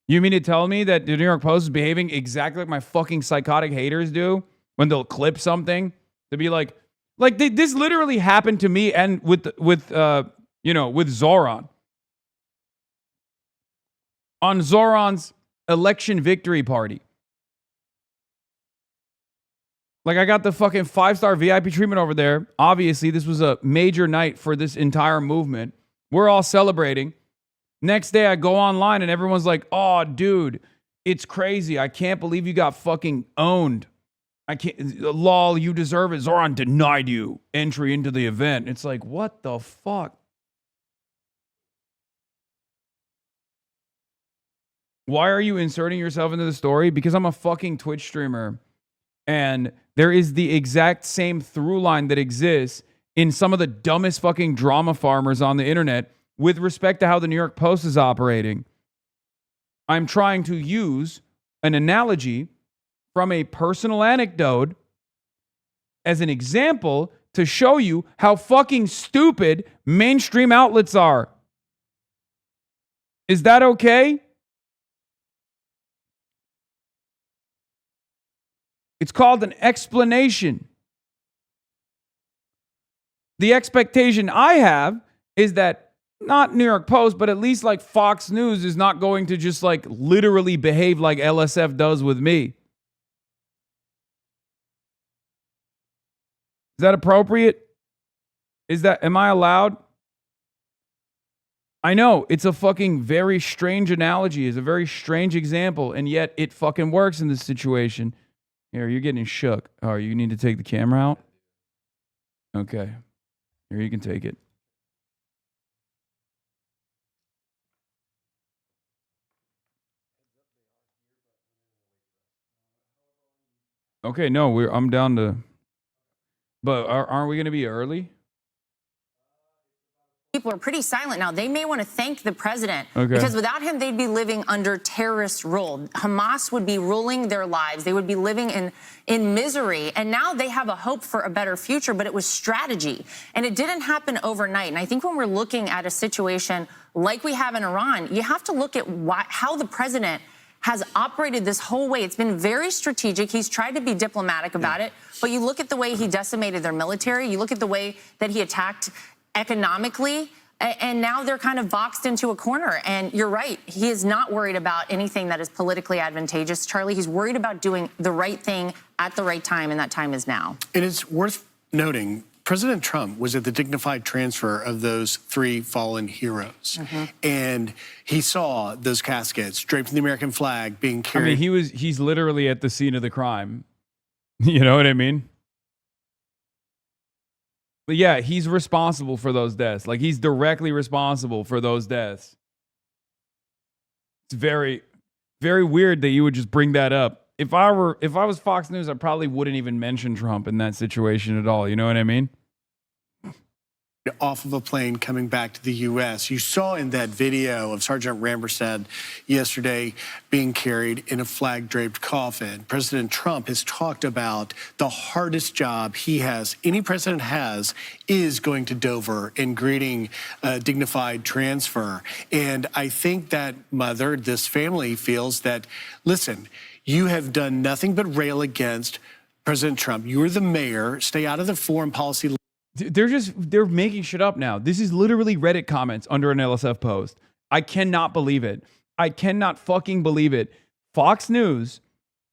You mean to tell me that the New York Post is behaving exactly like my fucking psychotic haters do when they'll clip something to be like this literally happened to me and with Zohran. On Zohran's election victory party. Like, I got the fucking 5-star VIP treatment over there. Obviously, this was a major night for this entire movement. We're all celebrating. Next day, I go online and everyone's like, oh, dude, it's crazy. I can't believe you got fucking owned. I can't, lol, you deserve it. Zohran denied you entry into the event. It's like, what the fuck? Why are you inserting yourself into the story? Because I'm a fucking Twitch streamer. And there is the exact same through line that exists in some of the dumbest fucking drama farmers on the internet with respect to how the New York Post is operating. I'm trying to use an analogy from a personal anecdote as an example to show you how fucking stupid mainstream outlets are. Is that okay? It's called an explanation. The expectation I have is that not New York Post, but at least like Fox News is not going to just like literally behave like LSF does with me. Is that appropriate? Am I allowed? I know it's a fucking very strange analogy. It's a very strange example, and yet it fucking works in this situation. Here, you're getting shook. Oh, you need to take the camera out? Okay. Here, you can take it. Okay, no, I'm down to... But aren't we going to be early? People are pretty silent now. They may want to thank the president Okay. because without him, they'd be living under terrorist rule. Hamas would be ruling their lives. They would be living in misery. And now they have a hope for a better future, but it was strategy. And it didn't happen overnight. And I think when we're looking at a situation like we have in Iran, you have to look at how the president has operated this whole way. It's been very strategic. He's tried to be diplomatic about it. But you look at the way he decimated their military. You look at the way that he attacked economically, and now they're kind of boxed into a corner. And you're right, he is not worried about anything that is politically advantageous, Charlie. He's worried about doing the right thing at the right time, and that time is now. It is worth noting, President Trump was at the dignified transfer of those 3 fallen heroes. And he saw those caskets draped in the American flag being carried. I mean, he's literally at the scene of the crime. You know what I mean? But yeah, he's responsible for those deaths. Like, he's directly responsible for those deaths. It's very, very weird that you would just bring that up. If I was Fox News, I probably wouldn't even mention Trump in that situation at all. You know what I mean? Off of a plane coming back to the U.S. You saw in that video of Sergeant Rampersad yesterday being carried in a flag-draped coffin. President Trump has talked about the hardest job any president has, is going to Dover and greeting a dignified transfer. And I think that this family feels that, listen, you have done nothing but rail against President Trump. You're the mayor. Stay out of the foreign policy. They're making shit up now. This is literally Reddit comments under an LSF post. I cannot believe it. I cannot fucking believe it. Fox News,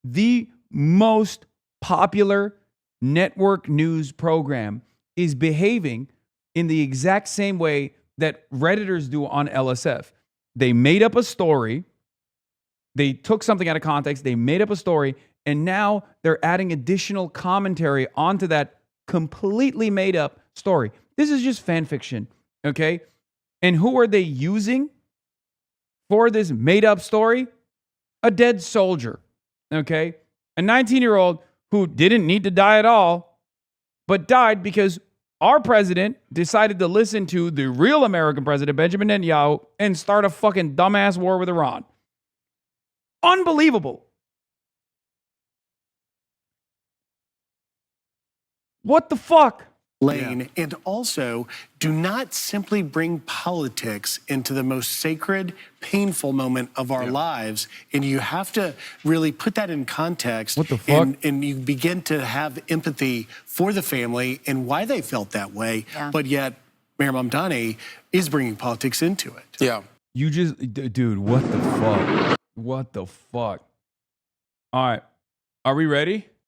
the most popular network news program, is behaving in the exact same way that Redditors do on LSF. They made up a story. They took something out of context. They made up a story. And now they're adding additional commentary onto that completely made up story. This is just fan fiction, okay? And who are they using for this made up story? A dead soldier, okay? A 19-year-old who didn't need to die at all, but died because our president decided to listen to the real American president, Benjamin Netanyahu, and start a fucking dumbass war with Iran. Unbelievable. What the fuck? Lane. And also, do not simply bring politics into the most sacred, painful moment of our lives. And you have to really put that in context. What the fuck? And you begin to have empathy for the family and why they felt that way. But yet, Mayor Mamdani is bringing politics into it. Yeah. You just, dude, what the fuck? What the fuck? All right. Are we ready?